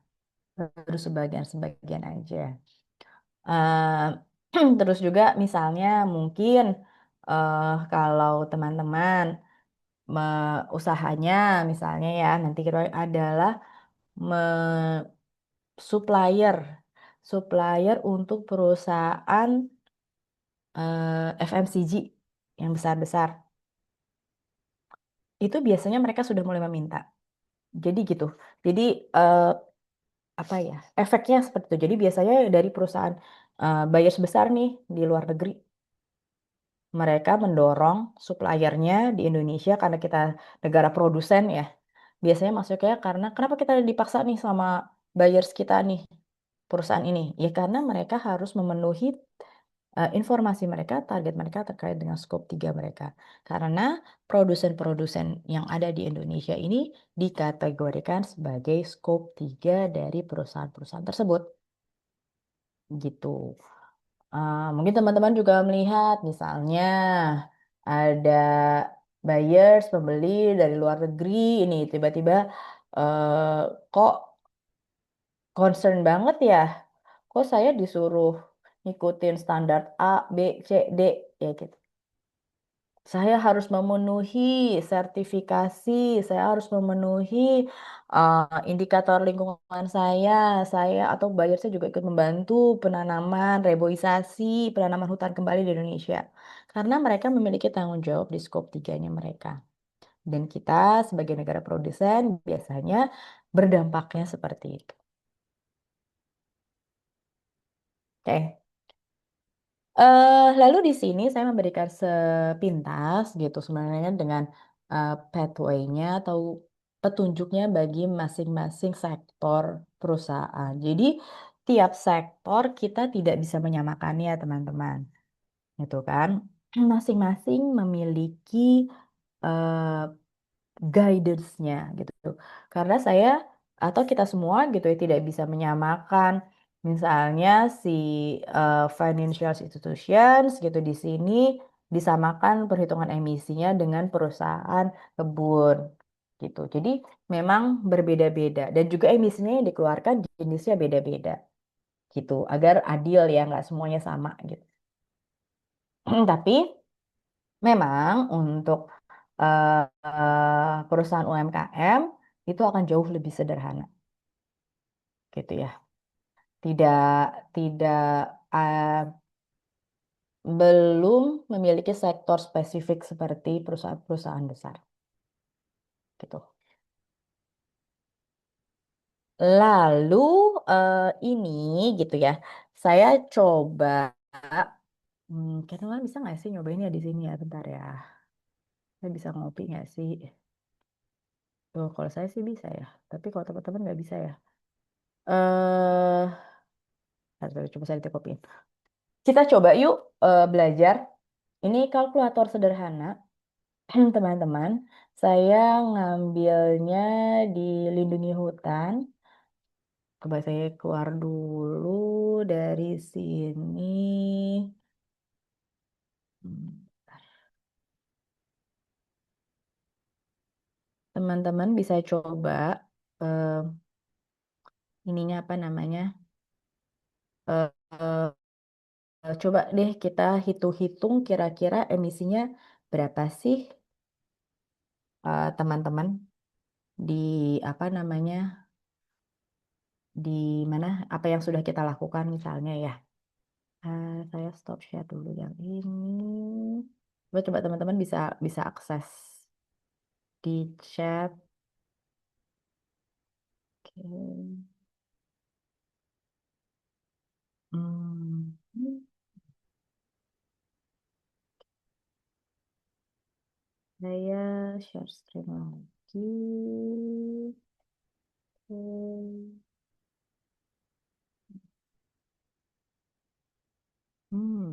Baru sebagian-sebagian aja. Eh, terus juga misalnya mungkin kalau teman-teman usahanya misalnya ya nanti kita adalah supplier supplier untuk perusahaan FMCG yang besar-besar itu biasanya mereka sudah mulai meminta jadi gitu jadi eh, apa ya efeknya seperti itu jadi biasanya dari perusahaan buyers besar nih di luar negeri mereka mendorong suppliernya di Indonesia karena kita negara produsen ya biasanya masuknya karena kenapa kita dipaksa nih sama buyers kita nih perusahaan ini? Ya karena mereka harus memenuhi informasi mereka, target mereka terkait dengan skop 3 mereka. Karena produsen-produsen yang ada di Indonesia ini dikategorikan sebagai skop 3 dari perusahaan-perusahaan tersebut. Gitu. Mungkin teman-teman juga melihat misalnya ada buyers, pembeli dari luar negeri ini tiba-tiba eh, kok concern banget ya. Kok saya disuruh ngikutin standar A, B, C, D ya gitu. Saya harus memenuhi sertifikasi, saya harus memenuhi indikator lingkungan saya atau buyer saya juga ikut membantu penanaman, reboisasi, penanaman hutan kembali di Indonesia. Karena mereka memiliki tanggung jawab di skop tiganya mereka. Dan kita sebagai negara produsen biasanya berdampaknya seperti itu. Oke. Lalu di sini saya memberikan sepintas gitu sebenarnya dengan pathway-nya atau petunjuknya bagi masing-masing sektor perusahaan. Jadi tiap sektor kita tidak bisa menyamakannya teman-teman, gitu kan? Masing-masing memiliki eh, guidance-nya gitu. Karena saya atau kita semua gitu ya tidak bisa menyamakan misalnya si financial institutions gitu di sini disamakan perhitungan emisinya dengan perusahaan kebun gitu. Jadi memang berbeda-beda dan juga emisinya yang dikeluarkan jenisnya beda-beda gitu agar adil ya nggak semuanya sama gitu. Tapi memang untuk perusahaan UMKM itu akan jauh lebih sederhana, gitu ya. Tidak tidak uh, belum memiliki sektor spesifik seperti perusahaan-perusahaan besar, gitu. Lalu ini gitu ya, saya coba, kira-kira bisa nggak sih nyobain ya di sini ya, bentar ya. Saya bisa ngopi nggak sih? Tuh, kalau saya sih bisa ya, tapi kalau teman-teman nggak bisa ya. Eh, coba saya kopin. Kita coba yuk belajar. Ini kalkulator sederhana, teman-teman. Saya ngambilnya di Lindungi Hutan. Coba saya keluar dulu dari sini. Hmm. Teman-teman bisa coba eh, ininya apa namanya? Eh, eh, Coba deh kita hitung-hitung kira-kira emisinya berapa sih teman-teman di apa namanya di mana apa yang sudah kita lakukan misalnya ya. Saya stop share dulu yang ini. Coba teman-teman bisa bisa akses di chat. Oke. Hmm. Saya share screen lagi. Oke. Hmm.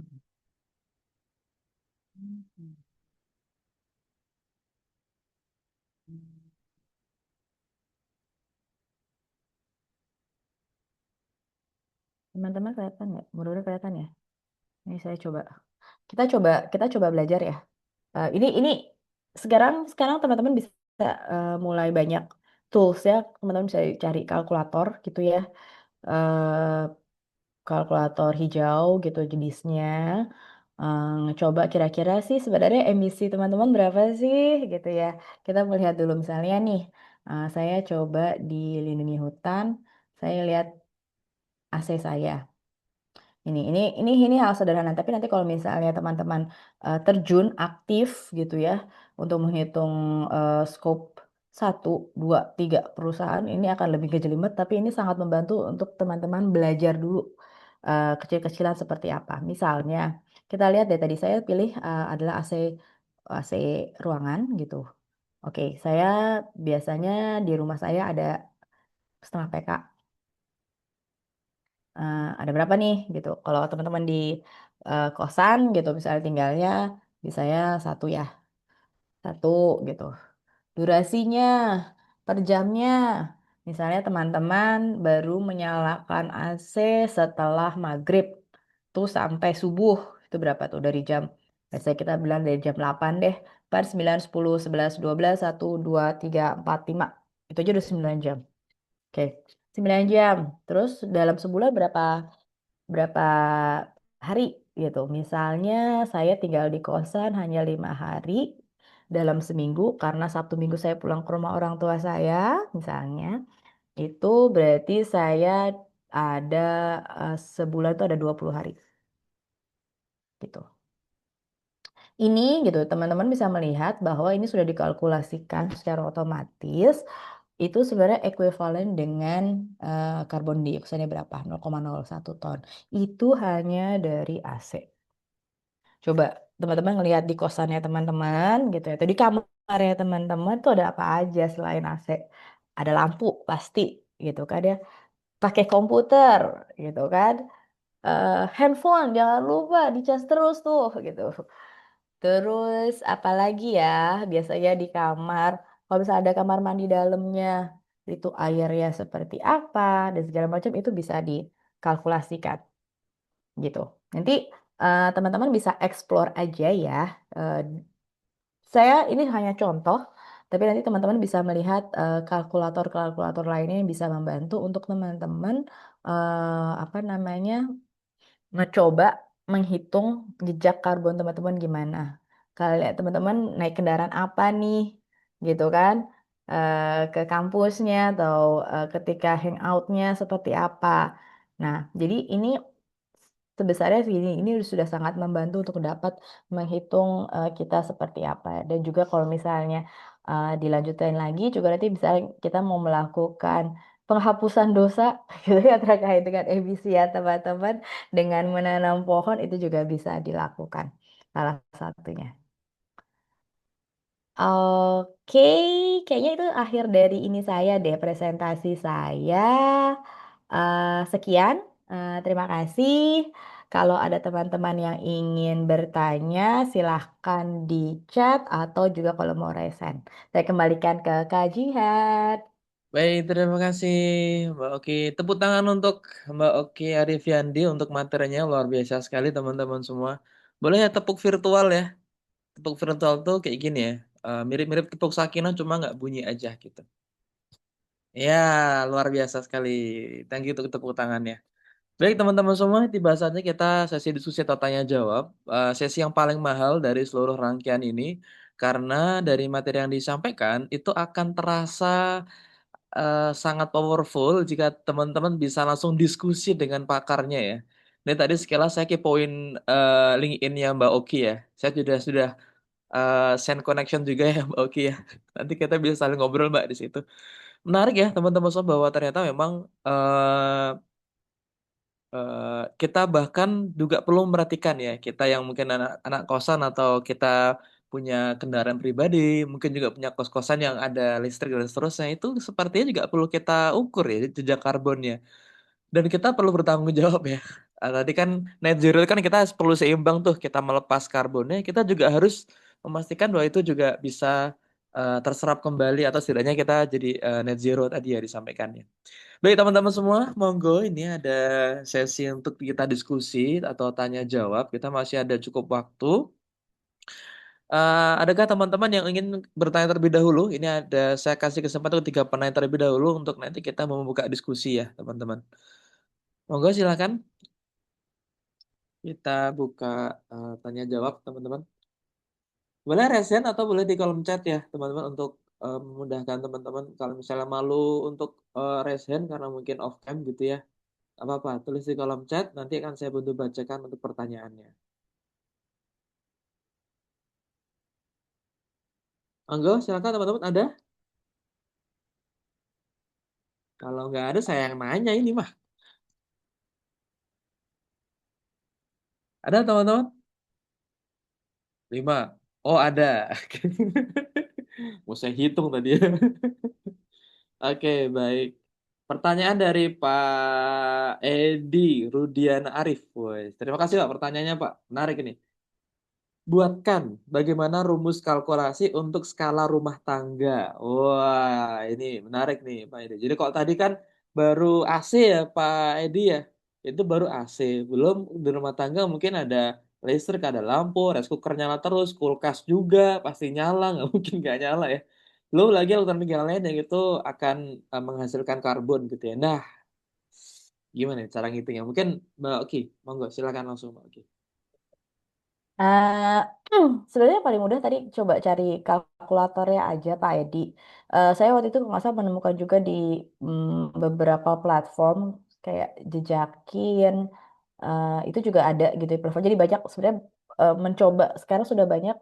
Teman-teman kelihatan nggak? Mudah-mudahan kelihatan ya. Ini saya coba. Kita coba belajar ya. Ini sekarang sekarang teman-teman bisa mulai banyak tools ya. Teman-teman bisa cari kalkulator gitu ya. Eh, Kalkulator hijau gitu jenisnya. Coba kira-kira sih sebenarnya emisi teman-teman berapa sih gitu ya. Kita melihat dulu misalnya nih. Saya coba di lindungi hutan. Saya lihat AC saya. Ini hal sederhana, tapi nanti kalau misalnya teman-teman terjun aktif gitu ya untuk menghitung scope 1, 2, 3 perusahaan ini akan lebih kejelimet, tapi ini sangat membantu untuk teman-teman belajar dulu kecil-kecilan seperti apa. Misalnya kita lihat deh tadi saya pilih adalah AC ruangan gitu. Oke, saya biasanya di rumah saya ada setengah PK. Ada berapa nih gitu. Kalau teman-teman di kosan gitu, misalnya tinggalnya di saya satu ya, satu gitu. Durasinya per jamnya, misalnya teman-teman baru menyalakan AC setelah maghrib tuh sampai subuh itu berapa tuh dari jam? Biasanya kita bilang dari jam 8 deh, per 9, 10, 11, 12, 1, 2, 3, 4, 5. Itu aja udah 9 jam. Oke, 9 jam. Terus dalam sebulan berapa berapa hari gitu. Misalnya saya tinggal di kosan hanya 5 hari dalam seminggu karena Sabtu Minggu saya pulang ke rumah orang tua saya, misalnya itu berarti saya ada sebulan itu ada 20 hari gitu. Ini gitu teman-teman bisa melihat bahwa ini sudah dikalkulasikan secara otomatis itu sebenarnya ekuivalen dengan karbon dioksida berapa? 0,01 ton. Itu hanya dari AC. Coba teman-teman ngelihat di kosannya teman-teman gitu ya. Atau di kamarnya teman-teman tuh ada apa aja selain AC. Ada lampu pasti gitu kan ya. Pakai komputer gitu kan. Handphone jangan lupa dicas terus tuh gitu. Terus apalagi ya biasanya di kamar. Kalau misalnya ada kamar mandi dalamnya itu airnya seperti apa dan segala macam itu bisa dikalkulasikan gitu. Nanti teman-teman bisa explore aja ya. Eh, saya ini hanya contoh, tapi nanti teman-teman bisa melihat kalkulator-kalkulator lainnya yang bisa membantu untuk teman-teman apa namanya ngecoba menghitung jejak karbon teman-teman gimana. Kalau teman-teman naik kendaraan apa nih, gitu kan, ke kampusnya atau ketika hangoutnya seperti apa. Nah, jadi ini sebesarnya ini sudah sangat membantu untuk dapat menghitung kita seperti apa. Dan juga kalau misalnya dilanjutkan lagi juga nanti bisa kita mau melakukan penghapusan dosa gitu ya terkait dengan emisi ya teman-teman dengan menanam pohon itu juga bisa dilakukan salah satunya. Oke, kayaknya itu akhir dari ini saya deh presentasi saya. Sekian, terima kasih. Kalau ada teman-teman yang ingin bertanya, silahkan di chat atau juga kalau mau resen. Saya kembalikan ke Kak Jihad. Baik, terima kasih Mbak Oki. Tepuk tangan untuk Mbak Oki Arifiandi untuk materinya luar biasa sekali teman-teman semua. Boleh ya tepuk virtual ya. Tepuk virtual tuh kayak gini ya. Mirip-mirip tepuk Sakinah cuma nggak bunyi aja gitu. Ya, luar biasa sekali. Thank you untuk tepuk tangannya. Baik teman-teman semua, tiba saatnya kita sesi diskusi atau tanya jawab. Sesi yang paling mahal dari seluruh rangkaian ini. Karena dari materi yang disampaikan itu akan terasa sangat powerful jika teman-teman bisa langsung diskusi dengan pakarnya ya. Ini tadi sekilas saya kepoin LinkedIn-nya Mbak Oki ya. Saya sudah send connection juga ya Mbak Oki ya. Nanti kita bisa saling ngobrol Mbak di situ. Menarik ya teman-teman semua bahwa ternyata memang kita bahkan juga perlu merhatikan ya, kita yang mungkin anak kosan atau kita punya kendaraan pribadi, mungkin juga punya kos-kosan yang ada listrik dan seterusnya, itu sepertinya juga perlu kita ukur ya jejak karbonnya. Dan kita perlu bertanggung jawab ya. Tadi kan net zero kan kita perlu seimbang tuh, kita melepas karbonnya, kita juga harus memastikan bahwa itu juga bisa terserap kembali atau setidaknya kita jadi net zero tadi ya disampaikannya. Baik teman-teman semua, monggo ini ada sesi untuk kita diskusi atau tanya jawab. Kita masih ada cukup waktu. Adakah teman-teman yang ingin bertanya terlebih dahulu? Ini ada saya kasih kesempatan untuk 3 penanya terlebih dahulu untuk nanti kita membuka diskusi ya teman-teman. Monggo silakan kita buka tanya jawab teman-teman. Boleh resen atau boleh di kolom chat ya teman-teman untuk memudahkan teman-teman. Kalau misalnya malu untuk resen karena mungkin off cam gitu ya. Apa-apa, tulis di kolom chat, nanti akan saya bantu bacakan untuk pertanyaannya. Monggo, silakan teman-teman, ada? Kalau nggak ada, saya yang nanya ini mah. Ada teman-teman? 5. Oh, ada. Mau saya hitung tadi ya. Oke, baik. Pertanyaan dari Pak Edi Rudiana Arif. Woy, terima kasih Pak pertanyaannya Pak. Menarik ini. Buatkan bagaimana rumus kalkulasi untuk skala rumah tangga. Wah, ini menarik nih Pak Edi. Jadi kalau tadi kan baru AC ya Pak Edi ya. Itu baru AC. Belum di rumah tangga mungkin ada listrik, ada lampu, rice cooker nyala terus, kulkas juga pasti nyala, nggak mungkin nggak nyala ya. Belum lagi alternatif yang lain yang itu akan menghasilkan karbon gitu ya. Nah, gimana ya cara ngitungnya? Mungkin Mbak Oki, monggo silakan langsung Mbak Oki. Eh, sebenarnya paling mudah tadi coba cari kalkulatornya aja Pak Edi. Saya waktu itu nggak salah menemukan juga di beberapa platform kayak Jejakin, itu juga ada gitu di platform. Jadi banyak sebenarnya mencoba sekarang sudah banyak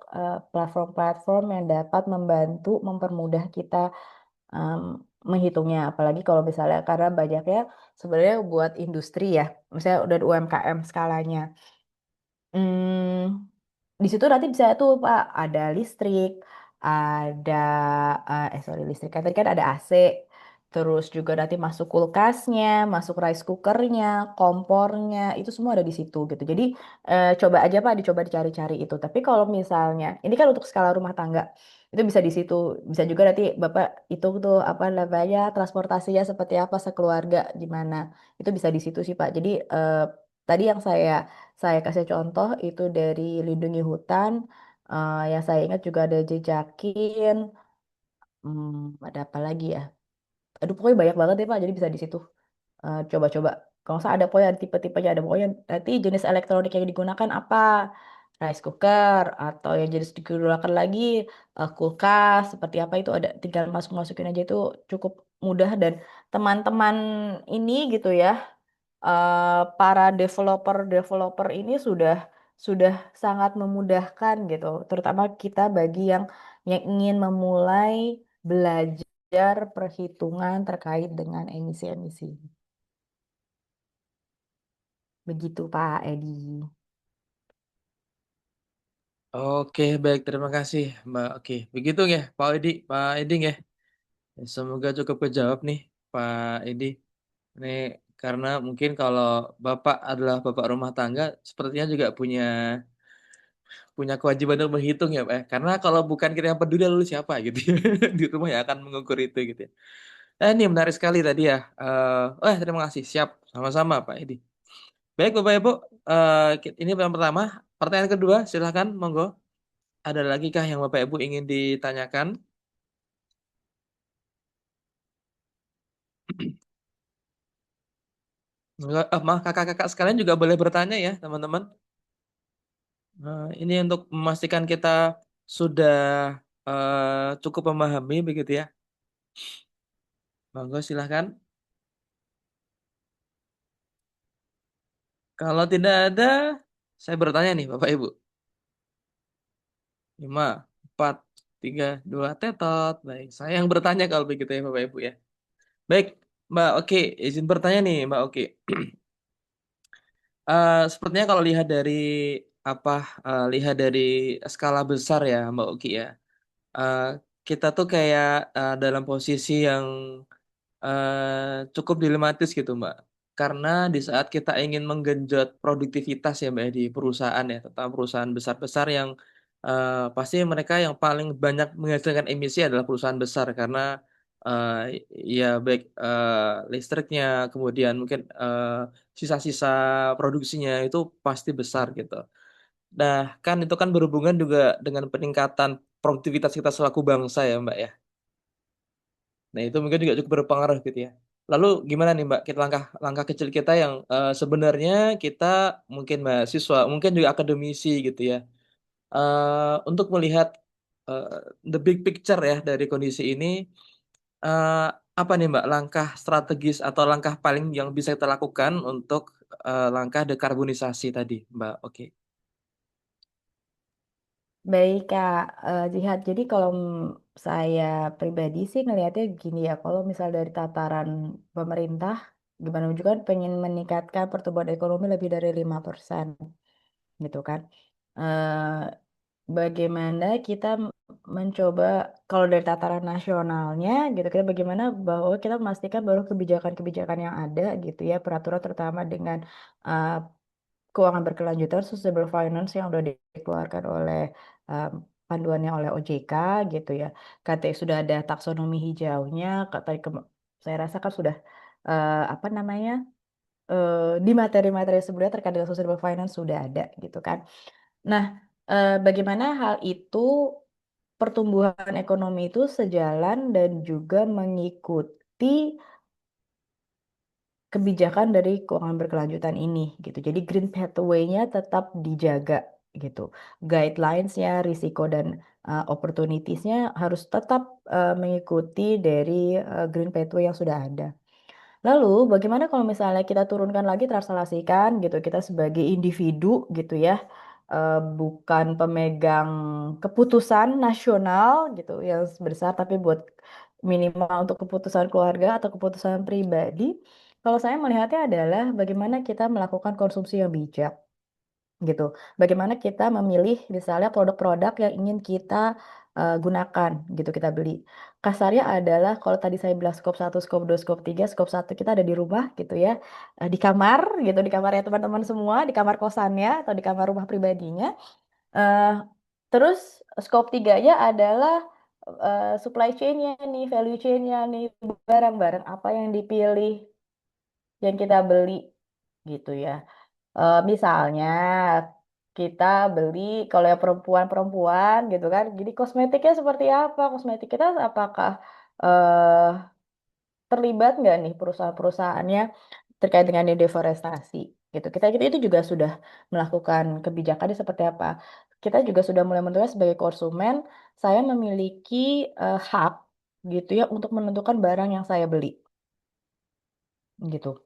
platform-platform yang dapat membantu mempermudah kita em, menghitungnya. Apalagi kalau misalnya karena banyaknya sebenarnya buat industri ya, misalnya udah UMKM skalanya. Hmm, di situ nanti bisa tuh Pak ada listrik, ada sorry listrik kan tadi kan ada AC, terus juga nanti masuk kulkasnya, masuk rice cookernya, kompornya, itu semua ada di situ gitu. Jadi coba aja Pak dicoba dicari-cari itu. Tapi kalau misalnya ini kan untuk skala rumah tangga itu bisa di situ, bisa juga nanti Bapak itu tuh apa namanya transportasinya seperti apa sekeluarga gimana, itu bisa di situ sih Pak. Jadi tadi yang saya kasih contoh itu dari Lindungi Hutan, yang saya ingat juga ada Jejakin, ada apa lagi ya? Aduh pokoknya banyak banget deh Pak, jadi bisa di situ. Coba-coba. Kalau nggak salah ada pokoknya ada tipe-tipenya, ada pokoknya nanti jenis elektronik yang digunakan apa? Rice cooker atau yang jenis digunakan lagi kulkas seperti apa itu ada tinggal masukin aja itu cukup mudah dan teman-teman ini gitu ya para developer-developer ini sudah sangat memudahkan gitu, terutama kita bagi yang ingin memulai belajar perhitungan terkait dengan emisi-emisi. Begitu Pak Edi. Oke, baik. Terima kasih, Mbak. Oke, begitu ya, Pak Edi ya. Semoga cukup kejawab nih, Pak Edi. Ini karena mungkin kalau Bapak adalah Bapak rumah tangga, sepertinya juga punya punya kewajiban untuk menghitung ya, Pak. Karena kalau bukan kita yang peduli, lalu siapa gitu ya. Di rumah ya akan mengukur itu gitu ya. Ini menarik sekali tadi ya. Terima kasih. Siap, sama-sama Pak Edi. Baik Bapak Ibu, ini yang pertama. Pertanyaan kedua, silahkan, monggo. Ada lagi kah yang Bapak Ibu ingin ditanyakan? Maaf, kakak-kakak sekalian juga boleh bertanya ya, teman-teman. Ini untuk memastikan kita sudah cukup memahami begitu ya. Monggo silahkan. Kalau tidak ada, saya bertanya nih Bapak Ibu. 5, 4, 3, 2, tetot. Baik, saya yang bertanya kalau begitu ya Bapak Ibu ya. Baik, Mbak Oki, izin bertanya nih Mbak Oki. Sepertinya kalau apa lihat dari skala besar ya Mbak Oki ya. Eh, kita tuh kayak dalam posisi yang cukup dilematis gitu Mbak. Karena di saat kita ingin menggenjot produktivitas ya Mbak di perusahaan ya, terutama perusahaan besar-besar yang pasti mereka yang paling banyak menghasilkan emisi adalah perusahaan besar karena eh, ya baik listriknya, kemudian mungkin sisa-sisa produksinya itu pasti besar gitu. Nah, kan itu kan berhubungan juga dengan peningkatan produktivitas kita selaku bangsa ya Mbak ya. Nah, itu mungkin juga cukup berpengaruh gitu ya. Lalu gimana nih Mbak, kita langkah kecil kita yang sebenarnya kita mungkin mahasiswa, mungkin juga akademisi gitu ya, untuk melihat eh, the big picture ya dari kondisi ini, eh, apa nih Mbak langkah strategis atau langkah paling yang bisa kita lakukan untuk langkah dekarbonisasi tadi, Mbak? Oke. Baik Kak, Jihad. Jadi kalau saya pribadi sih ngelihatnya gini ya, kalau misal dari tataran pemerintah, gimana juga kan pengen meningkatkan pertumbuhan ekonomi lebih dari 5% gitu kan. Eh, Bagaimana kita mencoba, kalau dari tataran nasionalnya gitu, kita bagaimana bahwa kita memastikan bahwa kebijakan-kebijakan yang ada gitu ya, peraturan terutama dengan eh, keuangan berkelanjutan, sustainable finance yang sudah dikeluarkan oleh um, panduannya oleh OJK gitu ya. Katanya sudah ada taksonomi hijaunya, saya rasa kan sudah apa namanya di materi-materi sebelumnya terkait dengan sustainable finance sudah ada gitu kan. Nah, bagaimana hal itu pertumbuhan ekonomi itu sejalan dan juga mengikuti kebijakan dari keuangan berkelanjutan ini gitu. Jadi green pathway-nya tetap dijaga gitu. Guidelines-nya, risiko dan opportunities-nya harus tetap mengikuti dari green pathway yang sudah ada. Lalu, bagaimana kalau misalnya kita turunkan lagi, translasikan gitu, kita sebagai individu gitu ya, bukan pemegang keputusan nasional gitu yang besar, tapi buat minimal untuk keputusan keluarga atau keputusan pribadi. Kalau saya melihatnya adalah bagaimana kita melakukan konsumsi yang bijak gitu. Bagaimana kita memilih misalnya produk-produk yang ingin kita gunakan gitu kita beli. Kasarnya adalah kalau tadi saya bilang skop satu, skop 2, skop 3, skop satu kita ada di rumah gitu ya. Di kamar gitu, di kamarnya teman-teman semua, di kamar kosannya atau di kamar rumah pribadinya. Eh Terus skop tiganya adalah supply chain-nya nih, value chain-nya nih, barang-barang apa yang dipilih, yang kita beli gitu ya. Misalnya kita beli kalau yang perempuan-perempuan gitu kan, jadi kosmetiknya seperti apa? Kosmetik kita apakah eh, terlibat nggak nih perusahaan-perusahaannya terkait dengan deforestasi gitu. Kita kita itu juga sudah melakukan kebijakannya seperti apa. Kita juga sudah mulai menentukan sebagai konsumen, saya memiliki hak gitu ya untuk menentukan barang yang saya beli gitu.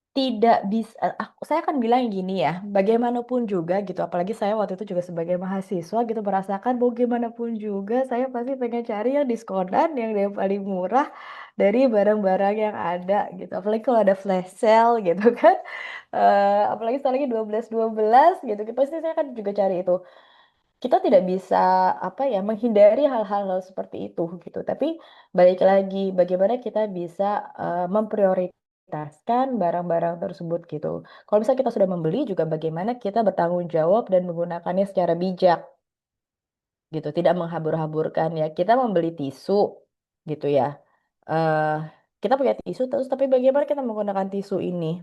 Tidak bisa, saya akan bilang gini ya, bagaimanapun juga gitu, apalagi saya waktu itu juga sebagai mahasiswa gitu merasakan bagaimanapun juga saya pasti pengen cari yang diskonan yang paling murah dari barang-barang yang ada gitu, apalagi kalau ada flash sale gitu kan. Apalagi sekali lagi 12-12 gitu, pasti saya kan juga cari itu. Kita tidak bisa apa ya menghindari hal-hal seperti itu gitu. Tapi balik lagi bagaimana kita bisa memprioritaskan barang-barang tersebut gitu. Kalau misalnya kita sudah membeli juga bagaimana kita bertanggung jawab dan menggunakannya secara bijak gitu, tidak menghabur-haburkan ya. Kita membeli tisu gitu ya. eh kita punya tisu terus, tapi bagaimana kita menggunakan tisu ini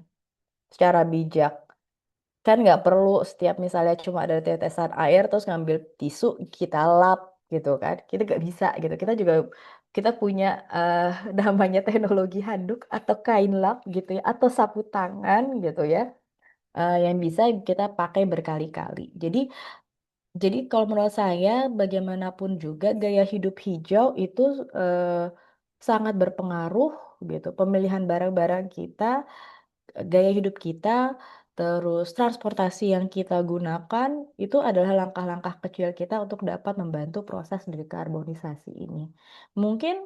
secara bijak? Kan nggak perlu setiap misalnya cuma ada tetesan air terus ngambil tisu kita lap gitu kan. Kita nggak bisa gitu. Kita punya namanya teknologi handuk atau kain lap gitu ya, atau sapu tangan gitu ya, yang bisa kita pakai berkali-kali. Jadi kalau menurut saya bagaimanapun juga gaya hidup hijau itu eh, sangat berpengaruh gitu. Pemilihan barang-barang kita, gaya hidup kita, terus transportasi yang kita gunakan itu adalah langkah-langkah kecil kita untuk dapat membantu proses dekarbonisasi ini. Mungkin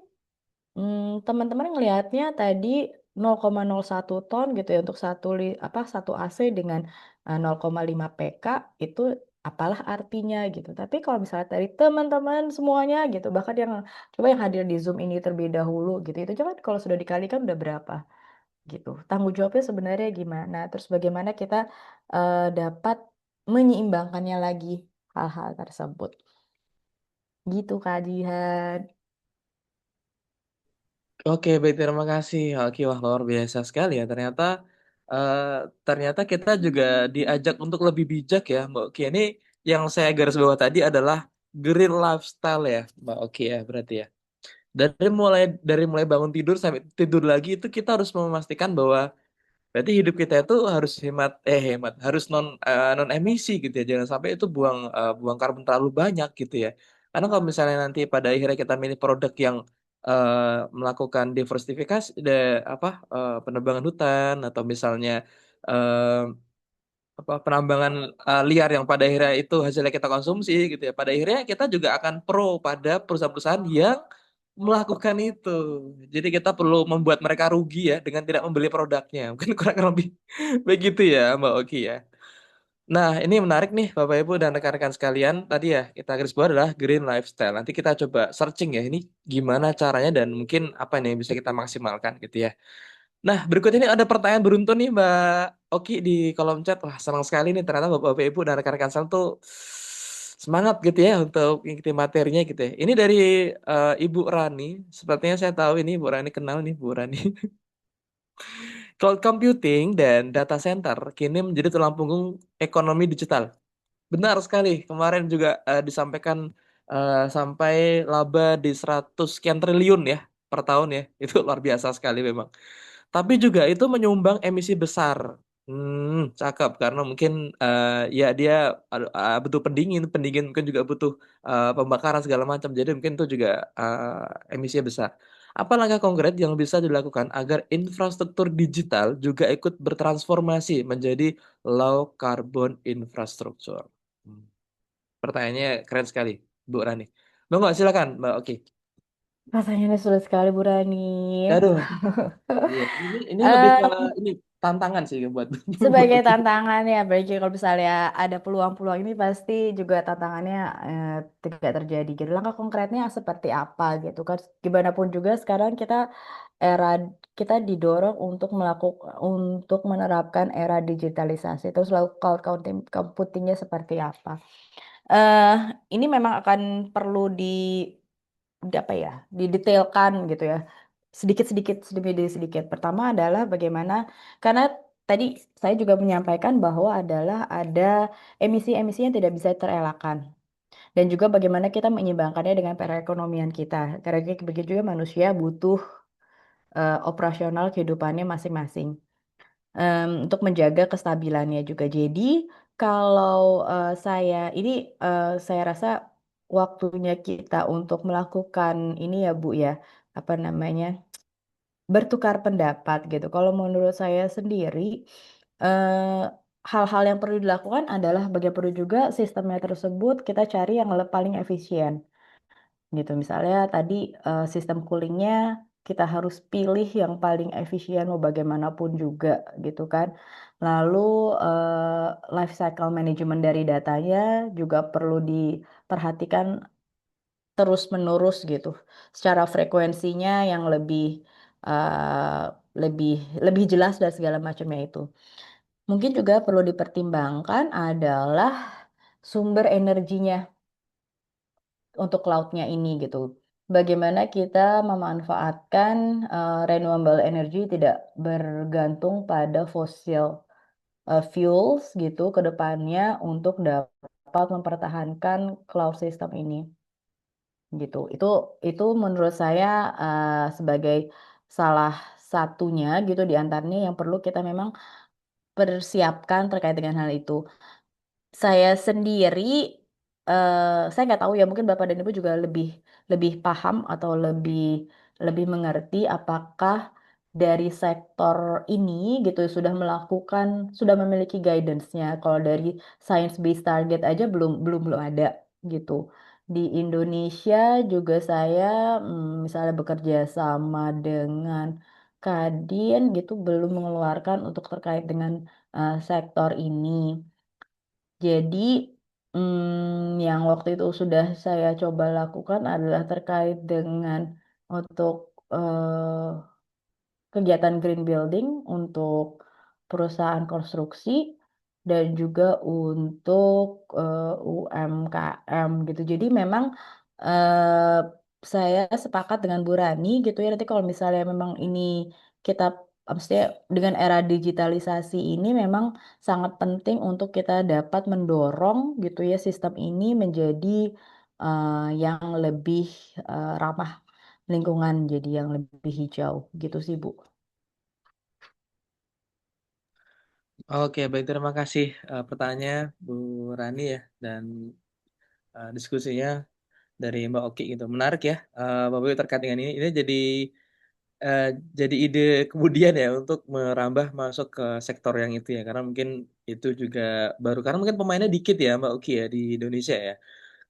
teman-teman ngelihatnya tadi 0,01 ton gitu ya untuk satu AC dengan 0,5 PK itu apalah artinya gitu. Tapi kalau misalnya dari teman-teman semuanya gitu, bahkan yang coba yang hadir di Zoom ini terlebih dahulu gitu, itu coba kalau sudah dikalikan udah berapa gitu. Tanggung jawabnya sebenarnya gimana? Terus bagaimana kita dapat menyeimbangkannya lagi hal-hal tersebut. Gitu Kak Jihan. Oke, baik terima kasih. Oke, wah luar biasa sekali ya. Eh, ternyata kita juga diajak untuk lebih bijak ya, Mbak Oki. Ini yang saya garis bawah tadi adalah green lifestyle ya, Mbak Oki ya, berarti ya. Dari mulai bangun tidur sampai tidur lagi itu kita harus memastikan bahwa berarti hidup kita itu harus harus non emisi gitu ya. Jangan sampai itu buang karbon terlalu banyak gitu ya. Karena kalau misalnya nanti pada akhirnya kita milih produk yang melakukan diversifikasi, penebangan hutan atau misalnya eh, penambangan liar yang pada akhirnya itu hasilnya kita konsumsi gitu ya. Pada akhirnya kita juga akan pro pada perusahaan-perusahaan yang melakukan itu. Jadi kita perlu membuat mereka rugi ya dengan tidak membeli produknya. Mungkin kurang lebih begitu ya, Mbak Oki ya. Nah, ini menarik nih Bapak Ibu dan rekan-rekan sekalian. Tadi ya kita garis bawah adalah green lifestyle. Nanti kita coba searching ya ini gimana caranya dan mungkin apa nih yang bisa kita maksimalkan gitu ya. Nah, berikut ini ada pertanyaan beruntun nih Mbak Oki di kolom chat. Wah, senang sekali nih ternyata Bapak Ibu dan rekan-rekan sekalian tuh semangat gitu ya untuk mengikuti materinya gitu ya. Ini dari Ibu Rani. Sepertinya saya tahu ini Ibu Rani, kenal nih Bu Rani. Cloud computing dan data center kini menjadi tulang punggung ekonomi digital. Benar sekali. Kemarin juga disampaikan sampai laba di 100 sekian triliun ya per tahun ya. Itu luar biasa sekali memang. Tapi juga itu menyumbang emisi besar. Cakep karena mungkin ya dia butuh pendingin, pendingin mungkin juga butuh pembakaran segala macam. Jadi mungkin itu juga emisinya besar. Apa langkah konkret yang bisa dilakukan agar infrastruktur digital juga ikut bertransformasi menjadi low carbon infrastructure? Hmm. Pertanyaannya keren sekali, Bu Rani. Monggo silakan, Mbak Oki. Rasanya ini sulit sekali Bu Rani. Aduh, iya. Ini lebih ke Em, ini tantangan sih buat Mbak Sebagai Oki. tantangan ya, berarti kalau misalnya ada peluang-peluang ini pasti juga tantangannya tidak terjadi gitu. Langkah konkretnya seperti apa gitu kan? Gimana pun juga sekarang era kita didorong untuk menerapkan era digitalisasi. Terus lalu cloud computingnya seperti apa? eh ini memang akan perlu apa ya, didetailkan gitu ya. Sedikit-sedikit demi sedikit. Pertama adalah bagaimana karena tadi saya juga menyampaikan bahwa ada emisi-emisi yang tidak bisa terelakkan dan juga bagaimana kita menyeimbangkannya dengan perekonomian kita. Karena begitu juga manusia butuh operasional kehidupannya masing-masing untuk menjaga kestabilannya juga. Jadi kalau saya rasa waktunya kita untuk melakukan ini ya Bu ya, apa namanya, bertukar pendapat gitu. Kalau menurut saya sendiri, eh, hal-hal yang perlu dilakukan adalah bagaimana juga sistemnya tersebut kita cari yang paling efisien gitu. Misalnya tadi sistem coolingnya kita harus pilih yang paling efisien mau bagaimanapun juga gitu kan. Lalu life cycle management dari datanya juga perlu diperhatikan terus-menerus gitu. Secara frekuensinya yang eh, lebih lebih jelas dan segala macamnya itu. Mungkin juga perlu dipertimbangkan adalah sumber energinya untuk cloud-nya ini gitu. bagaimana kita memanfaatkan renewable energy tidak bergantung pada fosil fuels gitu ke depannya untuk dapat mempertahankan cloud system ini gitu. Itu menurut saya sebagai salah satunya gitu di antaranya yang perlu kita memang persiapkan terkait dengan hal itu. Saya sendiri, saya nggak tahu ya mungkin Bapak dan Ibu juga lebih lebih paham atau lebih lebih mengerti apakah dari sektor ini gitu sudah melakukan sudah memiliki guidance-nya. Kalau dari science based target aja belum belum belum ada gitu. Di Indonesia juga saya misalnya bekerja sama dengan Kadin gitu belum mengeluarkan untuk terkait dengan sektor ini. Jadi, yang waktu itu sudah saya coba lakukan adalah terkait dengan untuk eh, kegiatan green building untuk perusahaan konstruksi dan juga untuk UMKM gitu. Jadi memang eh, saya sepakat dengan Bu Rani gitu ya. Nanti kalau misalnya memang ini kita maksudnya dengan era digitalisasi ini memang sangat penting untuk kita dapat mendorong gitu ya sistem ini menjadi yang lebih ramah lingkungan jadi yang lebih hijau gitu sih Bu. Oke, baik terima kasih pertanyaannya Bu Rani ya dan diskusinya dari Mbak Oki gitu. Menarik ya, Bapak Ibu terkait dengan ini. Ini eh, jadi ide kemudian ya untuk merambah masuk ke sektor yang itu ya, karena mungkin itu juga baru karena mungkin pemainnya dikit ya Mbak Oki ya di Indonesia ya.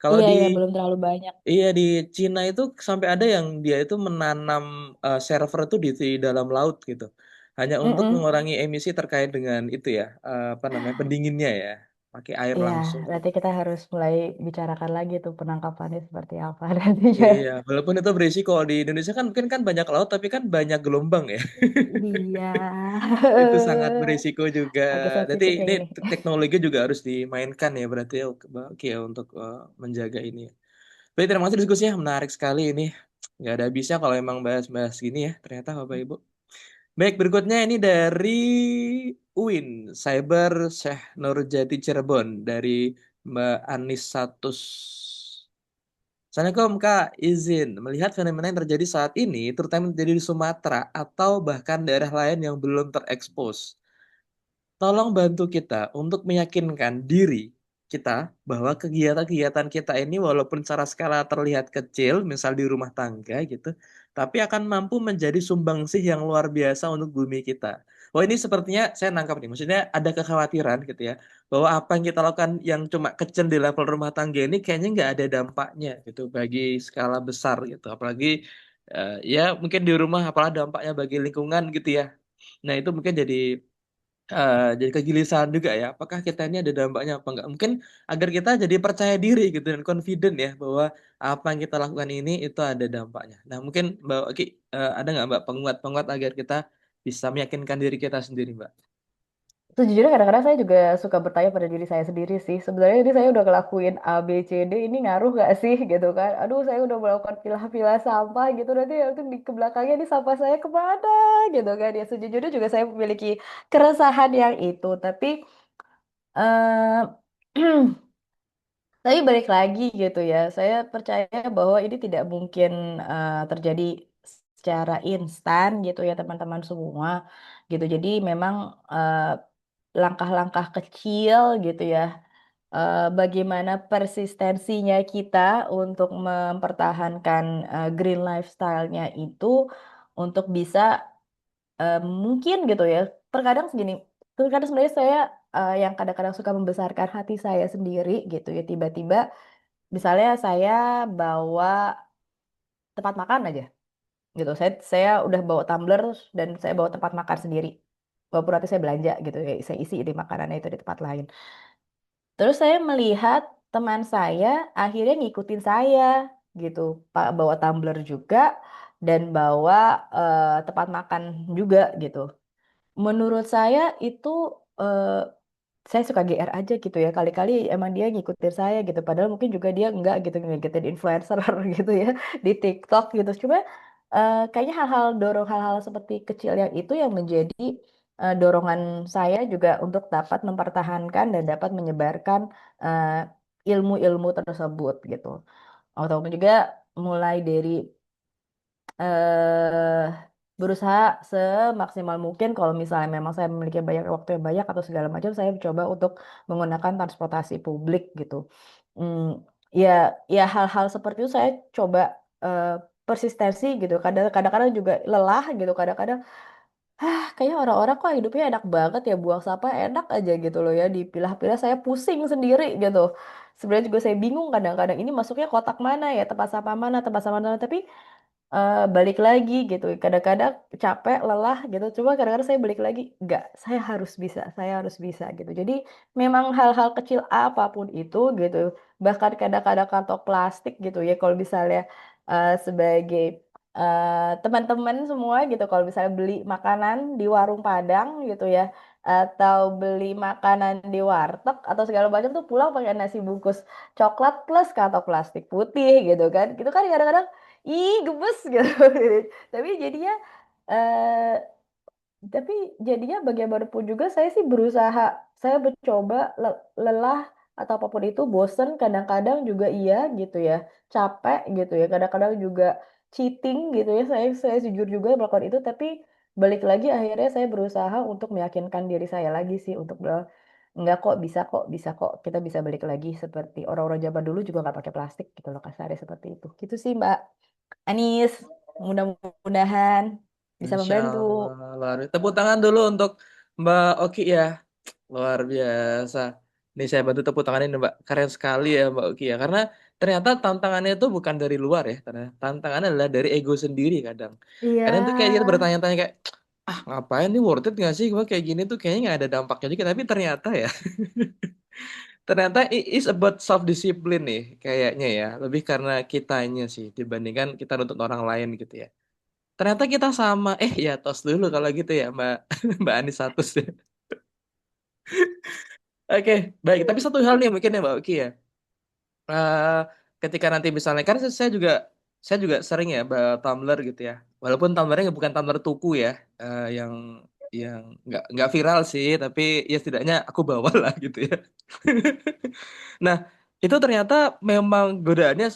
Kalau Iya, di iya, belum terlalu banyak. iya di Cina itu sampai ada yang dia itu menanam server itu di dalam laut gitu. Hanya untuk Mm-mm. mengurangi emisi terkait dengan itu ya, apa namanya pendinginnya ya, pakai air Iya, langsung. berarti kita harus mulai bicarakan lagi tuh penangkapannya seperti apa nantinya. Iya, walaupun itu berisiko di Indonesia kan mungkin kan banyak laut tapi kan banyak gelombang ya. Iya. Itu sangat berisiko juga. Agak Jadi sensitif yang ini ini. teknologi juga harus dimainkan ya berarti ya oke ya untuk menjaga ini. Baik, terima kasih diskusinya menarik sekali ini. Nggak ada habisnya kalau emang bahas-bahas gini ya ternyata Bapak Ibu. Baik, berikutnya ini dari UIN, Cyber Syekh Nurjati Cirebon dari Mbak Anis Satus. Assalamualaikum Kak, izin melihat fenomena yang terjadi saat ini, terutama terjadi di Sumatera atau bahkan daerah lain yang belum terekspos. Tolong bantu kita untuk meyakinkan diri kita bahwa kegiatan-kegiatan kita ini walaupun secara skala terlihat kecil, misal di rumah tangga gitu, tapi akan mampu menjadi sumbangsih yang luar biasa untuk bumi kita. Oh ini sepertinya saya nangkap nih, maksudnya ada kekhawatiran gitu ya, bahwa apa yang kita lakukan yang cuma kecil di level rumah tangga ini kayaknya nggak ada dampaknya gitu bagi skala besar gitu, apalagi ya mungkin di rumah apalagi dampaknya bagi lingkungan gitu ya. Nah itu mungkin jadi kegelisahan juga ya. Apakah kita ini ada dampaknya apa enggak? Mungkin agar kita jadi percaya diri gitu dan confident ya bahwa apa yang kita lakukan ini itu ada dampaknya. Nah mungkin Mbak Oki ada nggak Mbak penguat-penguat agar kita bisa meyakinkan diri kita sendiri Mbak? Sejujurnya kadang-kadang saya juga suka bertanya pada diri saya sendiri sih. Sebenarnya ini saya udah ngelakuin A, B, C, D, ini ngaruh gak sih gitu kan. Aduh saya udah melakukan pilah-pilah sampah gitu. Nanti itu di ke belakangnya ini sampah saya kemana gitu kan. Ya sejujurnya juga saya memiliki keresahan yang itu. Tapi eh tapi balik lagi gitu ya, saya percaya bahwa ini tidak mungkin terjadi secara instan gitu ya teman-teman semua gitu. Jadi memang eh, langkah-langkah kecil gitu ya, bagaimana persistensinya kita untuk mempertahankan green lifestyle-nya itu untuk bisa mungkin gitu ya. Terkadang segini, terkadang sebenarnya saya yang kadang-kadang suka membesarkan hati saya sendiri gitu ya. Tiba-tiba misalnya saya bawa tempat makan aja gitu. Saya udah bawa tumbler dan saya bawa tempat makan sendiri. Walaupun nanti saya belanja gitu ya, saya isi di makanannya itu di tempat lain. Terus saya melihat teman saya akhirnya ngikutin saya gitu, Pak bawa tumbler juga dan bawa tempat makan juga gitu. Menurut saya itu eh, saya suka GR aja gitu ya. Kali-kali emang dia ngikutin saya gitu. Padahal mungkin juga dia enggak gitu ngikutin influencer gitu ya di TikTok gitu. Cuma kayaknya hal-hal seperti kecil yang itu yang menjadi dorongan saya juga untuk dapat mempertahankan dan dapat menyebarkan ilmu-ilmu tersebut gitu. Ataupun juga mulai dari eh berusaha semaksimal mungkin kalau misalnya memang saya memiliki banyak waktu yang banyak atau segala macam saya coba untuk menggunakan transportasi publik gitu. Hmm, ya ya hal-hal seperti itu saya coba eh, persistensi gitu. Kadang-kadang juga lelah gitu. Kadang-kadang kayaknya orang-orang kok hidupnya enak banget ya buang sampah enak aja gitu loh ya dipilah-pilah saya pusing sendiri gitu. Sebenarnya juga saya bingung kadang-kadang ini masuknya kotak mana ya tempat sampah mana tapi balik lagi gitu. Kadang-kadang capek, lelah gitu. Cuma kadang-kadang saya balik lagi, enggak, saya harus bisa gitu. Jadi memang hal-hal kecil apapun itu gitu. Bahkan kadang-kadang kantong plastik gitu ya. Kalau misalnya sebagai teman-teman semua gitu, kalau misalnya beli makanan di warung Padang gitu ya, atau beli makanan di warteg atau segala macam tuh pulang pakai nasi bungkus coklat plus kantong plastik putih gitu kan. Gitu kan kadang-kadang ih gemes gitu tapi jadinya eh tapi jadinya bagaimanapun juga saya sih berusaha saya mencoba lelah atau apapun itu bosen kadang-kadang juga iya gitu ya capek gitu ya kadang-kadang juga cheating gitu ya saya jujur juga melakukan itu tapi balik lagi akhirnya saya berusaha untuk meyakinkan diri saya lagi sih untuk bilang enggak kok bisa kok kita bisa balik lagi seperti orang-orang zaman dulu juga nggak pakai plastik gitu loh kasarnya seperti itu gitu sih Mbak Anis, mudah-mudahan bisa Insya membantu. Allah, luar biasa. Tepuk tangan dulu untuk Mbak Oki ya. Luar biasa. Nih saya bantu tepuk tangan ini Mbak. Keren sekali ya Mbak Oki ya. Karena ternyata tantangannya itu bukan dari luar ya. Ternyata tantangannya adalah dari ego sendiri kadang. Iya, Kadang tuh kayak kita bertanya-tanya kayak, ah ngapain nih worth it nggak sih? Gue kayak gini tuh kayaknya nggak ada dampaknya juga. Tapi ternyata ya, ternyata it is about self discipline nih kayaknya ya. Lebih karena kitanya sih dibandingkan kita nuntut orang lain gitu ya. Ternyata kita sama. Ya tos dulu kalau gitu ya Mbak Mbak Anis Satus ya. Oke, baik. Tapi satu hal nih mungkin ya Mbak Oki ya. Eh, Ketika nanti misalnya kan saya juga sering ya bawa tumbler gitu ya. Walaupun tumblernya bukan tumbler tuku ya, yang nggak viral sih, tapi ya setidaknya aku bawa lah gitu ya. Nah, itu ternyata memang godaannya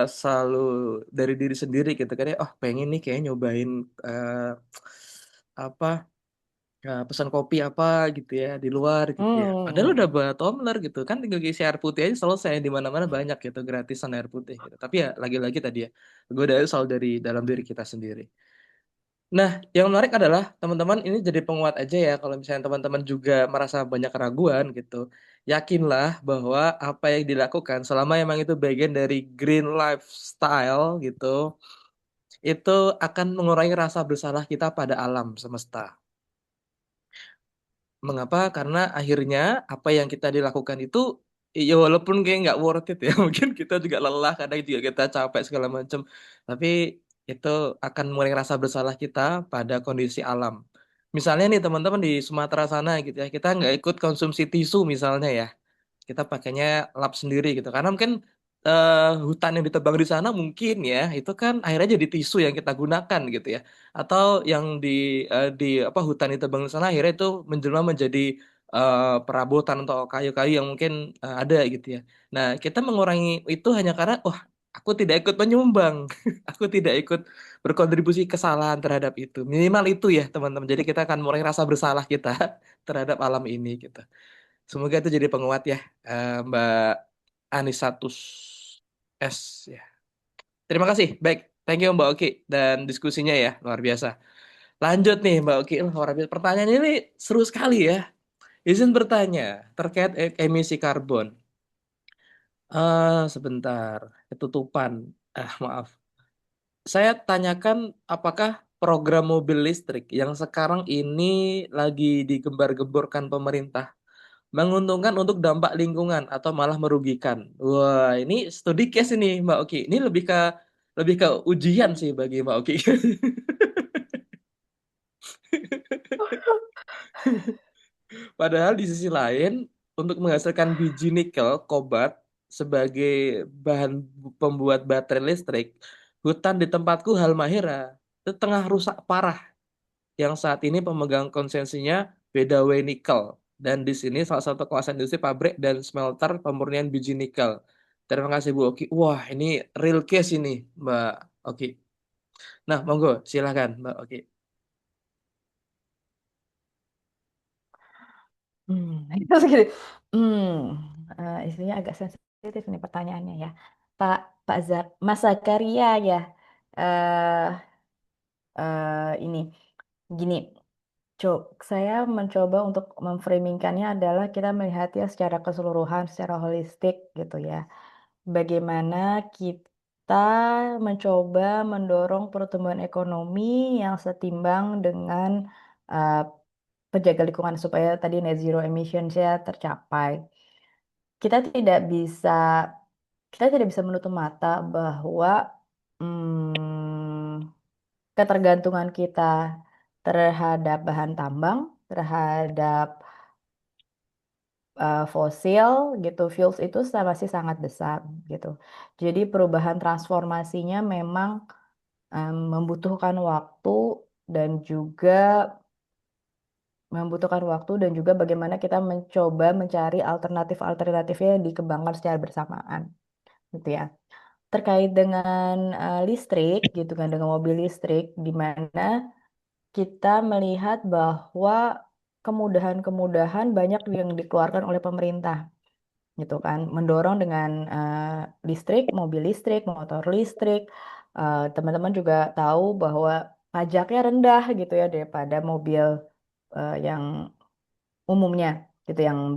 selalu dari diri sendiri gitu kan ya. Oh, pengen nih kayak nyobain apa pesan kopi apa gitu ya di luar gitu ya. Padahal udah hmm. bawa tumbler gitu kan tinggal isi air putih aja selesai di mana-mana banyak gitu gratisan air putih gitu. Tapi ya lagi-lagi tadi ya godaan selalu dari dalam diri kita sendiri. Nah, yang menarik adalah teman-teman ini jadi penguat aja ya kalau misalnya teman-teman juga merasa banyak keraguan gitu. Yakinlah bahwa apa yang dilakukan selama emang itu bagian dari green lifestyle gitu, itu akan mengurangi rasa bersalah kita pada alam semesta. Mengapa? Karena akhirnya apa yang kita dilakukan itu ya walaupun kayak nggak worth it ya mungkin kita juga lelah kadang juga kita capek segala macam tapi itu akan mengurangi rasa bersalah kita pada kondisi alam. Misalnya nih teman-teman di Sumatera sana gitu ya kita nggak ikut konsumsi tisu misalnya ya kita pakainya lap sendiri gitu karena mungkin hutan yang ditebang di sana mungkin ya itu kan akhirnya jadi tisu yang kita gunakan gitu ya atau yang di apa hutan ditebang di sana akhirnya itu menjelma menjadi perabotan atau kayu-kayu yang mungkin ada gitu ya. Nah kita mengurangi itu hanya karena wah aku tidak ikut menyumbang aku tidak ikut berkontribusi kesalahan terhadap itu minimal itu ya teman-teman jadi kita akan mengurangi rasa bersalah kita terhadap alam ini gitu. Semoga itu jadi penguat ya, Mbak Anisatus S. Ya. Terima kasih. Baik, thank you Mbak Oki dan diskusinya ya luar biasa. Lanjut nih Mbak Oki, luar biasa. Pertanyaan ini seru sekali ya. Izin bertanya terkait emisi karbon. Sebentar, ketutupan. Maaf. Saya tanyakan apakah program mobil listrik yang sekarang ini lagi digembar-gemborkan pemerintah menguntungkan untuk dampak lingkungan atau malah merugikan. Wah, ini studi case ini, Mbak Oki. Ini lebih ke ujian sih bagi Mbak Oki. Padahal di sisi lain, untuk menghasilkan biji nikel, kobalt, sebagai bahan pembuat baterai listrik, hutan di tempatku Halmahera itu tengah rusak parah. Yang saat ini pemegang konsensinya Bedawe Nikel. Dan di sini salah satu kawasan industri pabrik dan smelter pemurnian biji nikel. Terima kasih Bu Oki. Wah, ini real case ini, Mbak Oki. Nah, monggo, silakan Mbak Oki. Terus gini, isinya agak sensitif nih pertanyaannya ya. Pak Pak Zak, Mas Zakaria ya. eh ini gini, saya mencoba untuk memframingkannya adalah kita melihatnya secara keseluruhan, secara holistik gitu ya. Bagaimana kita mencoba mendorong pertumbuhan ekonomi yang setimbang dengan eh, penjaga lingkungan supaya tadi net zero emission-nya tercapai. Kita tidak bisa kita tidak bisa menutup mata bahwa ketergantungan kita terhadap bahan tambang, terhadap fosil gitu, fuels itu masih sangat besar gitu. Jadi perubahan transformasinya memang membutuhkan waktu dan juga bagaimana kita mencoba mencari alternatif-alternatifnya yang dikembangkan secara bersamaan gitu ya. Terkait dengan listrik gitu kan, dengan mobil listrik di mana kita melihat bahwa kemudahan-kemudahan banyak yang dikeluarkan oleh pemerintah gitu kan, mendorong dengan listrik, mobil listrik, motor listrik. Teman-teman juga tahu bahwa pajaknya rendah gitu ya daripada mobil yang umumnya gitu, yang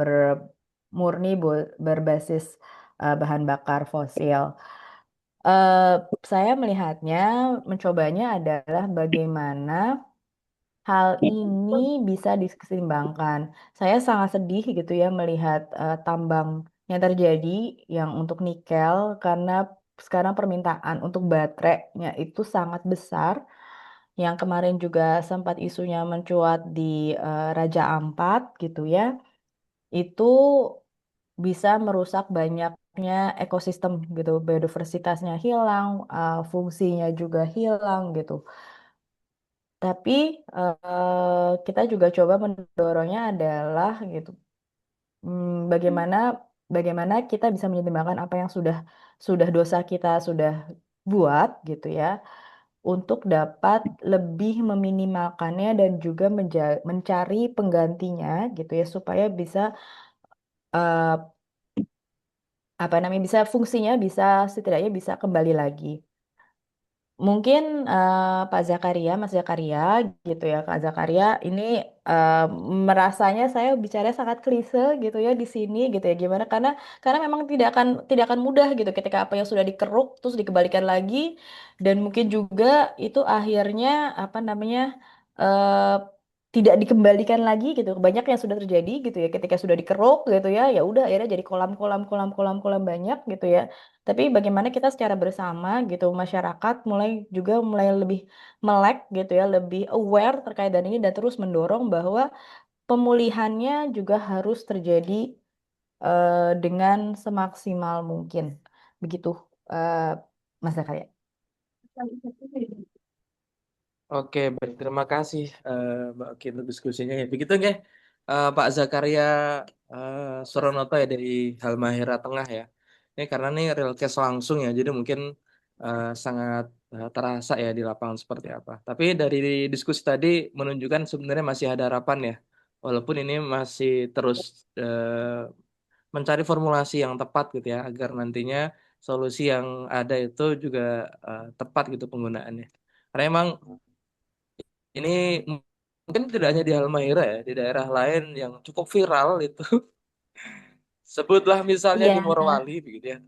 berbasis bahan bakar fosil. Eh, saya melihatnya, mencobanya adalah bagaimana hal ini bisa diseimbangkan. Saya sangat sedih gitu ya melihat tambang yang terjadi yang untuk nikel karena sekarang permintaan untuk baterainya itu sangat besar. Yang kemarin juga sempat isunya mencuat di Raja Ampat gitu ya. Itu bisa merusak banyaknya ekosistem gitu, biodiversitasnya hilang, fungsinya juga hilang gitu. Tapi kita juga coba mendorongnya adalah gitu, bagaimana bagaimana kita bisa menyeimbangkan apa yang sudah dosa kita sudah buat gitu ya, untuk dapat lebih meminimalkannya dan juga mencari penggantinya gitu ya supaya bisa eh, apa namanya bisa fungsinya bisa setidaknya bisa kembali lagi. Mungkin Pak Zakaria, Mas Zakaria gitu ya, Kak Zakaria ini eh, merasanya saya bicara sangat klise gitu ya di sini gitu ya. Gimana? Karena memang tidak akan mudah gitu ketika apa yang sudah dikeruk terus dikembalikan lagi, dan mungkin juga itu akhirnya apa namanya eh, tidak dikembalikan lagi gitu. Banyak yang sudah terjadi gitu ya ketika sudah dikeruk gitu ya, ya udah akhirnya jadi kolam banyak gitu ya. Tapi bagaimana kita secara bersama gitu, masyarakat mulai lebih melek gitu ya, lebih aware terkait dan ini, dan terus mendorong bahwa pemulihannya juga harus terjadi dengan semaksimal mungkin. Begitu, eh, Mas Zakaria. Oke, baik. Terima kasih Mbak Oki untuk diskusinya ya. Begitu nggih, Pak Zakaria Suronoto ya dari Halmahera Tengah ya. Ini karena nih real case langsung ya, jadi mungkin sangat terasa ya di lapangan seperti apa. Tapi dari diskusi tadi menunjukkan sebenarnya masih ada harapan ya. Walaupun ini masih terus mencari formulasi yang tepat gitu ya, agar nantinya solusi yang ada itu juga tepat gitu penggunaannya. Karena emang ini mungkin tidak hanya di Halmahera ya, di daerah lain yang cukup viral itu. Sebutlah misalnya di Iya, Morowali begitu ya.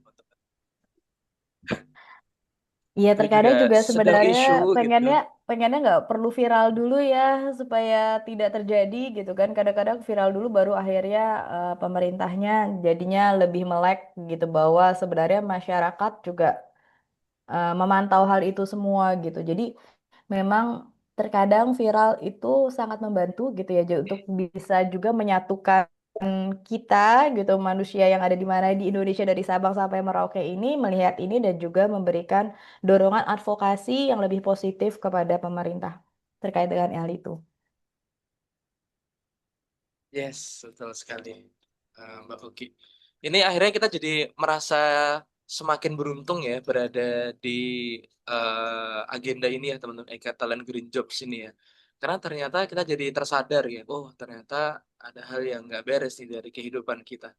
iya, Itu juga terkadang juga sedang sebenarnya isu gitu. pengennya pengennya nggak perlu viral dulu ya supaya tidak terjadi gitu kan. Kadang-kadang viral dulu baru akhirnya pemerintahnya jadinya lebih melek gitu, bahwa sebenarnya masyarakat juga memantau hal itu semua gitu. Jadi memang terkadang viral itu sangat membantu gitu ya untuk bisa juga menyatukan kita gitu manusia yang ada di mana di Indonesia dari Sabang sampai Merauke ini melihat ini dan juga memberikan dorongan advokasi yang lebih positif kepada pemerintah terkait dengan hal itu. Yes, betul sekali, Mbak Uki. Ini akhirnya kita jadi merasa semakin beruntung ya berada di agenda ini ya teman-teman Talent Green Jobs ini ya. Karena ternyata kita jadi tersadar ya, oh ternyata ada hal yang nggak beres nih dari kehidupan kita.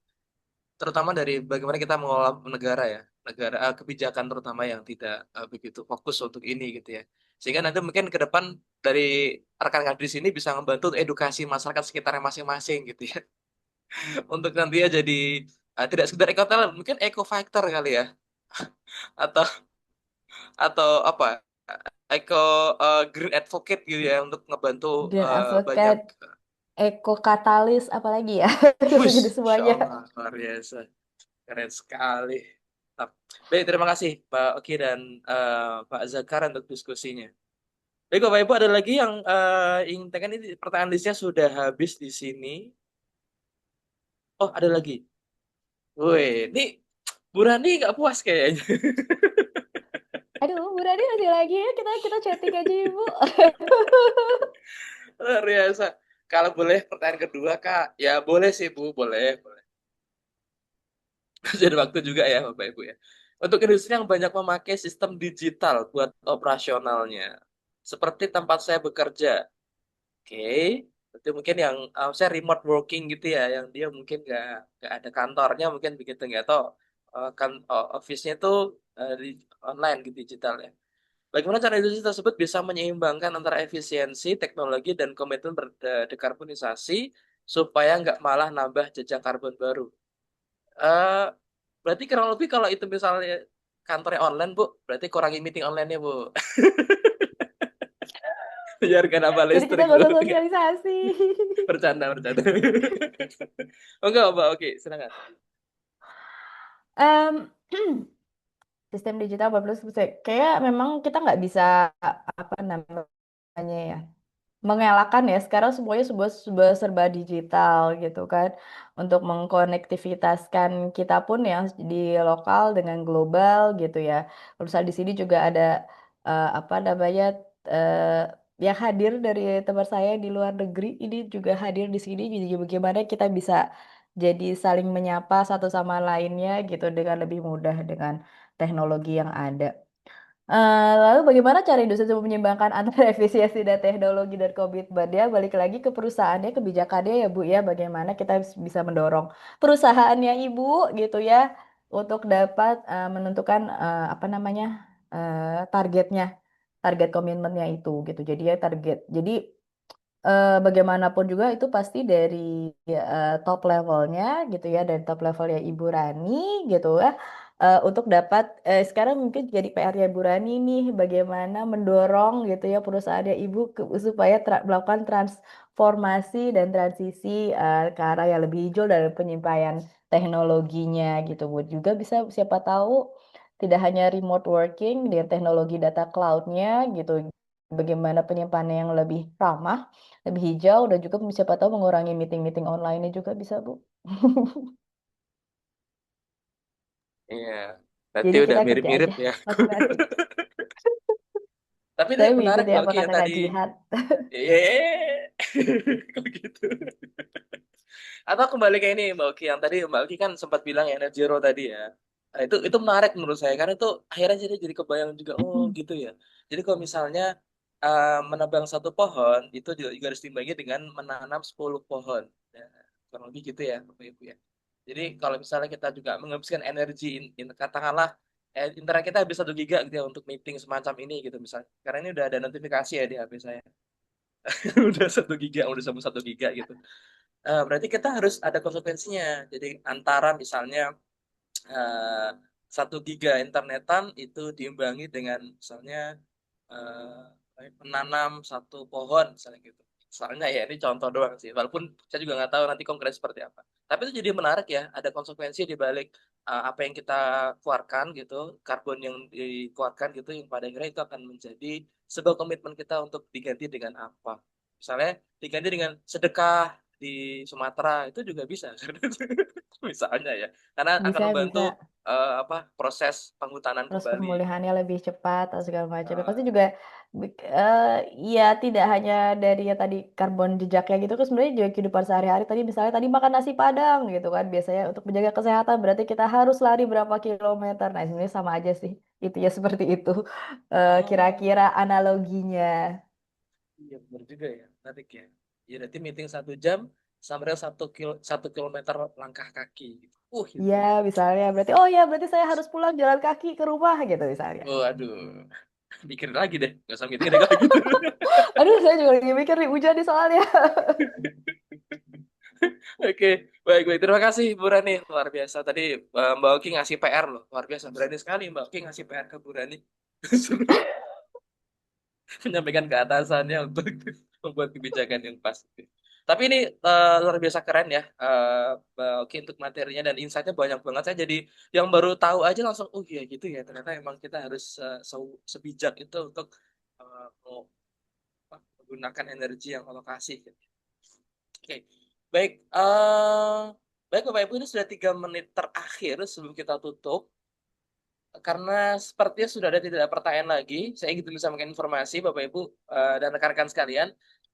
Terutama dari bagaimana kita mengelola negara ya, negara kebijakan terutama yang tidak begitu fokus untuk ini gitu ya. Sehingga nanti mungkin ke depan dari rekan-rekan di sini bisa membantu edukasi masyarakat sekitarnya masing-masing gitu ya. Untuk nanti ya jadi tidak sekedar ekotalent, mungkin eco fighter kali ya, atau apa eco green advocate gitu ya untuk ngebantu Green banyak. Advocate, Eko Katalis, apalagi ya? Wush, Jadi Masya semuanya. Allah, luar biasa, keren sekali. Mantap. Baik, terima kasih Pak Oki dan Pak Zakar untuk diskusinya. Baik, Bapak Ibu ada lagi yang ingin tanyakan, ini pertanyaan listnya sudah habis di sini. Oh, ada lagi. Woi, ini Bu Rani nggak puas kayaknya. Aduh, Bu Rani masih lagi ya, kita chatting aja Ibu. Luar biasa. Kalau boleh pertanyaan kedua, Kak. Ya, boleh sih, Bu. Boleh, boleh. Jadi waktu juga ya, Bapak Ibu ya. Untuk industri yang banyak memakai sistem digital buat operasionalnya. Seperti tempat saya bekerja. Oke. Itu mungkin yang saya remote working gitu ya, yang dia mungkin nggak ada kantornya, mungkin begitu nggak tahu kan office-nya itu di online gitu digital ya. Bagaimana cara industri tersebut bisa menyeimbangkan antara efisiensi, teknologi, dan komitmen berdekarbonisasi supaya nggak malah nambah jejak karbon baru? Eh, Berarti kurang lebih kalau itu misalnya kantornya online, Bu, berarti kurangi meeting online-nya, Bu. Biar nggak nambah Jadi kita listrik, gak Bu. usah Nggak. sosialisasi. Bercanda, bercanda. Oh, enggak, Mbak. Oke, silakan. Em, Sistem digital 40%. Kayak memang kita nggak bisa apa namanya ya mengelakkan ya sekarang semuanya sebuah serba digital gitu kan untuk mengkonektivitaskan kita pun yang di lokal dengan global gitu ya. Misal di sini juga ada apa namanya yang hadir dari teman saya di luar negeri ini juga hadir di sini jadi bagaimana kita bisa jadi saling menyapa satu sama lainnya gitu dengan lebih mudah dengan teknologi yang ada. Lalu bagaimana cara industri itu menyeimbangkan antara efisiensi dan teknologi dan komitmen dia balik lagi ke perusahaannya kebijakannya ya Bu ya bagaimana kita bisa mendorong perusahaannya Ibu gitu ya untuk dapat menentukan apa namanya targetnya target komitmennya itu gitu jadi ya target jadi bagaimanapun juga itu pasti dari top levelnya gitu ya dari top levelnya Ibu Rani gitu ya untuk dapat sekarang mungkin jadi PR-nya Ibu Rani nih bagaimana mendorong gitu ya perusahaannya Ibu supaya melakukan transformasi dan transisi ke arah yang lebih hijau dari penyampaian teknologinya gitu Bu juga bisa siapa tahu tidak hanya remote working dengan teknologi data cloud-nya gitu bagaimana penyimpanan yang lebih ramah lebih hijau dan juga siapa tahu mengurangi meeting-meeting online-nya juga bisa, Bu. Iya. Berarti Jadi udah kita kerja mirip-mirip aja ya. masing-masing. Tapi ini Saya menarik, mengikuti Mbak apa Oki, kata yang Kak tadi. Jihad. Kok gitu? Atau kembali ke ini Mbak Uki, yang tadi Mbak Uki kan sempat bilang ya net zero tadi ya. Nah, itu menarik menurut saya karena itu akhirnya jadi kebayang juga, oh gitu ya. Jadi kalau misalnya menebang satu pohon itu juga harus diimbangi dengan menanam 10 pohon. Ya, kurang lebih gitu ya Bapak Ibu ya. Jadi kalau misalnya kita juga menghabiskan energi katakanlah internet kita habis 1 giga gitu ya untuk meeting semacam ini gitu misalnya. Karena ini udah ada notifikasi ya di HP saya. Udah 1 giga, udah sampai 1 giga gitu. Berarti kita harus ada konsekuensinya. Jadi antara misalnya eh, 1 giga internetan itu diimbangi dengan misalnya menanam 1 pohon misalnya gitu. Misalnya ya ini contoh doang sih. Walaupun saya juga nggak tahu nanti konkret seperti apa. Tapi itu jadi menarik ya. Ada konsekuensi di balik. apa yang kita keluarkan gitu, karbon yang dikeluarkan gitu, yang pada akhirnya itu akan menjadi sebuah komitmen kita untuk diganti dengan apa. Misalnya diganti dengan sedekah di Sumatera itu juga bisa, misalnya ya, karena akan Bisa, membantu bisa. apa proses penghutanan Terus kembali. pemulihannya lebih cepat atau segala macam. Ya, pasti Nah, juga ya tidak hanya dari ya tadi karbon jejaknya gitu kan sebenarnya juga kehidupan sehari-hari tadi misalnya tadi makan nasi Padang gitu kan biasanya untuk menjaga kesehatan berarti kita harus lari berapa kilometer. Nah, sebenarnya sama aja sih. Itu ya seperti itu. oh, Kira-kira analoginya. iya benar juga ya, menarik ya. Ya berarti meeting 1 jam sampai 1 kilometer langkah kaki. Gitu. Itu. Iya, misalnya berarti oh ya berarti saya harus pulang jalan kaki ke rumah gitu misalnya. Oh, aduh. Mikir lagi deh, nggak usah meeting deh kalau gitu. Aduh, saya juga lagi mikir nih hujan nih soalnya. Oke, baik, baik. Terima kasih, Bu Rani. Luar biasa. Tadi Mbak Oki ngasih PR loh. Luar biasa. Berani sekali Mbak Oki ngasih PR ke Bu Rani. Suruh menyampaikan ke atasannya untuk membuat kebijakan yang pas. Tapi ini luar biasa keren ya, Mbak Oki untuk materinya dan insight-nya banyak banget. Saya jadi yang baru tahu aja langsung, oh iya gitu ya. Ternyata emang kita harus sebijak itu untuk menggunakan energi yang alokasi. Gitu. Oke, baik. Baik Bapak Ibu, ini sudah 3 menit terakhir sebelum kita tutup. Karena sepertinya sudah ada tidak ada pertanyaan lagi, saya ingin dulu sampaikan informasi Bapak Ibu dan rekan-rekan sekalian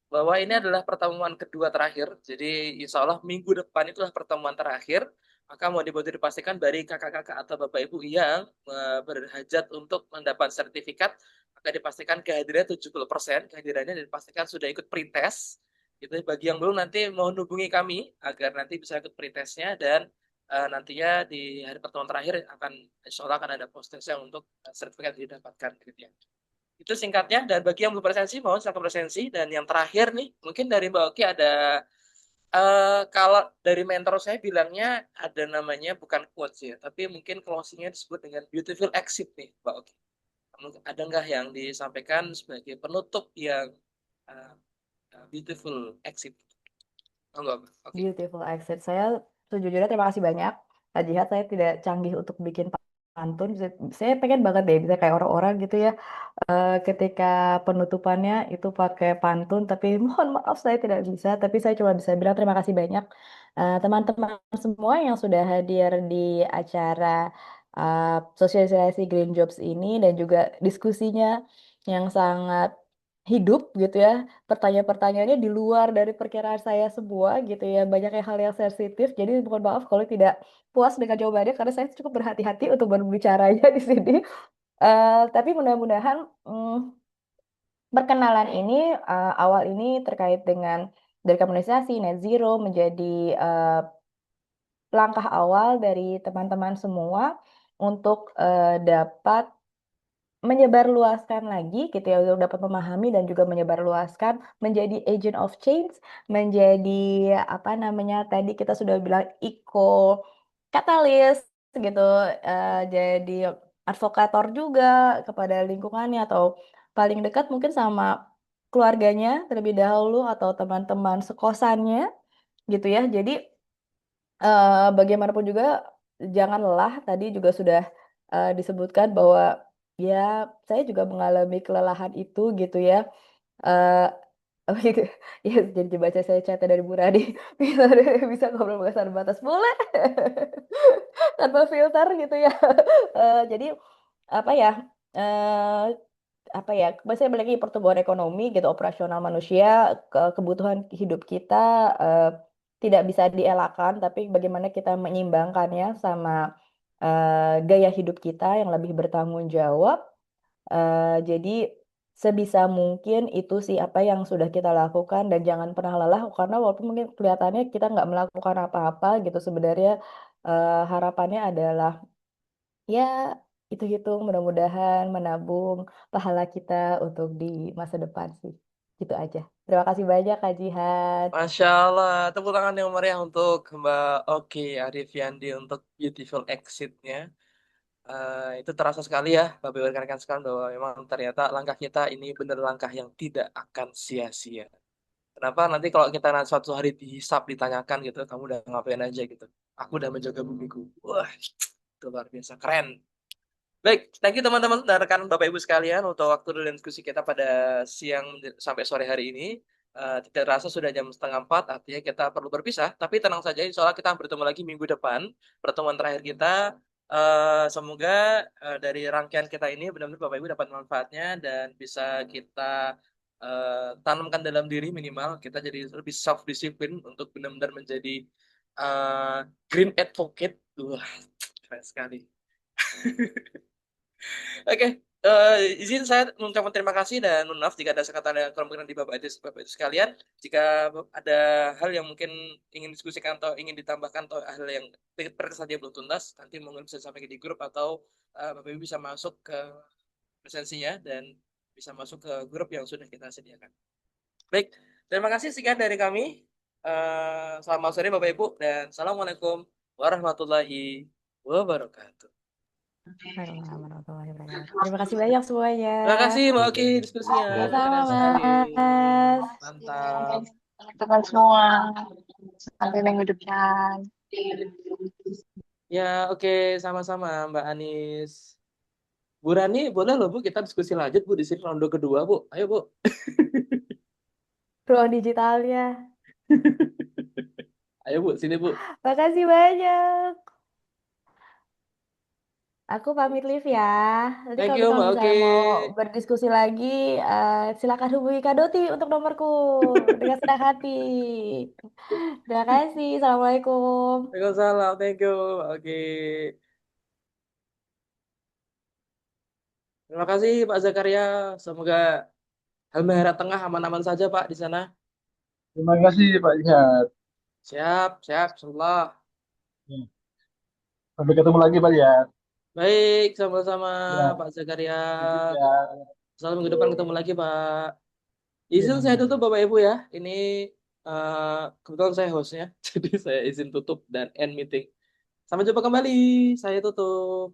bahwa ini adalah pertemuan kedua terakhir. Jadi insya Allah minggu depan itulah pertemuan terakhir. Maka mau dipastikan dari kakak-kakak atau Bapak Ibu yang berhajat untuk mendapat sertifikat, maka dipastikan kehadirannya 70%, kehadirannya dipastikan sudah ikut pretest. Itu bagi yang belum nanti mohon hubungi kami agar nanti bisa ikut pretestnya dan nantinya di hari pertemuan terakhir akan insya Allah akan ada prosesnya untuk sertifikat didapatkan gitu ya. Itu singkatnya dan bagi yang belum presensi mohon silakan presensi dan yang terakhir nih mungkin dari Mbak Oki ada kalau dari mentor saya bilangnya ada namanya bukan quotes ya tapi mungkin closingnya disebut dengan beautiful exit nih Mbak Oki. Ada nggak yang disampaikan sebagai penutup yang uh, beautiful exit? Enggak, oke. Beautiful exit. Saya sejujurnya terima kasih banyak. Kak Jihad, saya tidak canggih untuk bikin pantun. Saya pengen banget deh bisa kayak orang-orang gitu ya. Ketika penutupannya itu pakai pantun, tapi mohon maaf saya tidak bisa. Tapi saya cuma bisa bilang terima kasih banyak teman-teman semua yang sudah hadir di acara sosialisasi Green Jobs ini dan juga diskusinya yang sangat hidup gitu ya. Pertanyaan-pertanyaannya di luar dari perkiraan saya semua gitu ya. Banyak hal yang sensitif. Jadi mohon maaf kalau tidak puas dengan jawabannya karena saya cukup berhati-hati untuk berbicaranya di sini. Tapi mudah-mudahan perkenalan ini awal ini terkait dengan dari komunisasi net zero menjadi eh, langkah awal dari teman-teman semua untuk dapat menyebarluaskan lagi gitu ya untuk dapat memahami dan juga menyebarluaskan menjadi agent of change menjadi apa namanya tadi kita sudah bilang eco katalis gitu jadi advokator juga kepada lingkungannya atau paling dekat mungkin sama keluarganya terlebih dahulu atau teman-teman sekosannya gitu ya jadi bagaimanapun juga jangan lelah. Tadi juga sudah disebutkan bahwa ya saya juga mengalami kelelahan itu gitu ya. Eh oh gitu. Ya, jadi baca saya catat dari Bu Radi. Bisa bisa ngobrol bahasa batas boleh tanpa filter gitu ya. Jadi apa ya? eh apa ya? Saya balik lagi pertumbuhan ekonomi gitu, operasional manusia, kebutuhan hidup kita eh, tidak bisa dielakkan, tapi bagaimana kita menyeimbangkannya sama gaya hidup kita yang lebih bertanggung jawab. Jadi sebisa mungkin itu sih apa yang sudah kita lakukan dan jangan pernah lelah karena walaupun mungkin kelihatannya kita nggak melakukan apa-apa gitu sebenarnya harapannya adalah ya hitung-hitung mudah-mudahan menabung pahala kita untuk di masa depan sih. Gitu aja. Terima kasih banyak Kak Jihad. Masya Allah, tepuk tangan yang meriah untuk Mbak Oki Arifiandi untuk beautiful exitnya. Itu terasa sekali ya, Bapak Ibu rekan-rekan sekalian bahwa memang ternyata langkah kita ini benar langkah yang tidak akan sia-sia. Kenapa nanti kalau kita nanti suatu hari dihisap, ditanyakan gitu, kamu udah ngapain aja gitu. Aku udah menjaga bumiku. Wah, Itu luar biasa keren. Baik, thank you teman-teman dan rekan Bapak Ibu sekalian untuk waktu dan diskusi kita pada siang sampai sore hari ini. Tidak terasa sudah jam setengah 4, artinya kita perlu berpisah. Tapi tenang saja, insya Allah kita bertemu lagi minggu depan. Pertemuan terakhir kita. Semoga dari rangkaian kita ini benar-benar Bapak Ibu dapat manfaatnya dan bisa kita tanamkan dalam diri minimal. Kita jadi lebih self-discipline untuk benar-benar menjadi eh, green advocate. Wah, keren sekali. Oke, izin saya mengucapkan terima kasih dan mohon maaf jika ada kata yang kurang berkenan di Bapak Ibu sekalian. Jika ada hal yang mungkin ingin diskusikan atau ingin ditambahkan atau hal yang terkesan saja belum tuntas, nanti mungkin bisa disampaikan di grup atau Bapak Ibu bisa masuk ke presensinya dan bisa masuk ke grup yang sudah kita sediakan. Baik, terima kasih sekian dari kami. Selamat sore Bapak Ibu dan Assalamualaikum warahmatullahi wabarakatuh. Waalaikumsalam warahmatullahi wabarakatuh. Terima kasih banyak semuanya. Terima kasih Mbak Oki Oke. diskusinya. Sama-sama, Keren sekali. Mas. Mantap. Teman semua, sampai minggu depan. Ya, oke. Sama-sama Mbak Anis. Bu Rani, boleh loh Bu, kita diskusi lanjut Bu di sini ronde kedua Bu. Ayo Bu. Ruang digitalnya. Ayo Bu, sini Bu. Makasih banyak. Aku pamit live ya. Nanti Thank kalau you misalnya Mbak Oki. berdiskusi lagi, silakan hubungi Kak Doti untuk nomorku dengan senang hati. Terima kasih. Assalamualaikum. Waalaikumsalam. Thank you Mbak Oki. Terima kasih Pak Zakaria. Semoga Halmahera Tengah aman-aman saja Pak di sana. Terima kasih Pak Jihad. Siap, siap. Insyaallah. Ya. Sampai ketemu lagi Pak Jihad. Baik, sama-sama Ya, Pak Zakaria. ya. Selalu minggu depan ketemu Yo. lagi Pak. Iya, Izin saya tutup amin. Bapak Ibu ya. Ini kebetulan saya hostnya, jadi saya izin tutup dan end meeting. Sampai jumpa kembali. Saya tutup.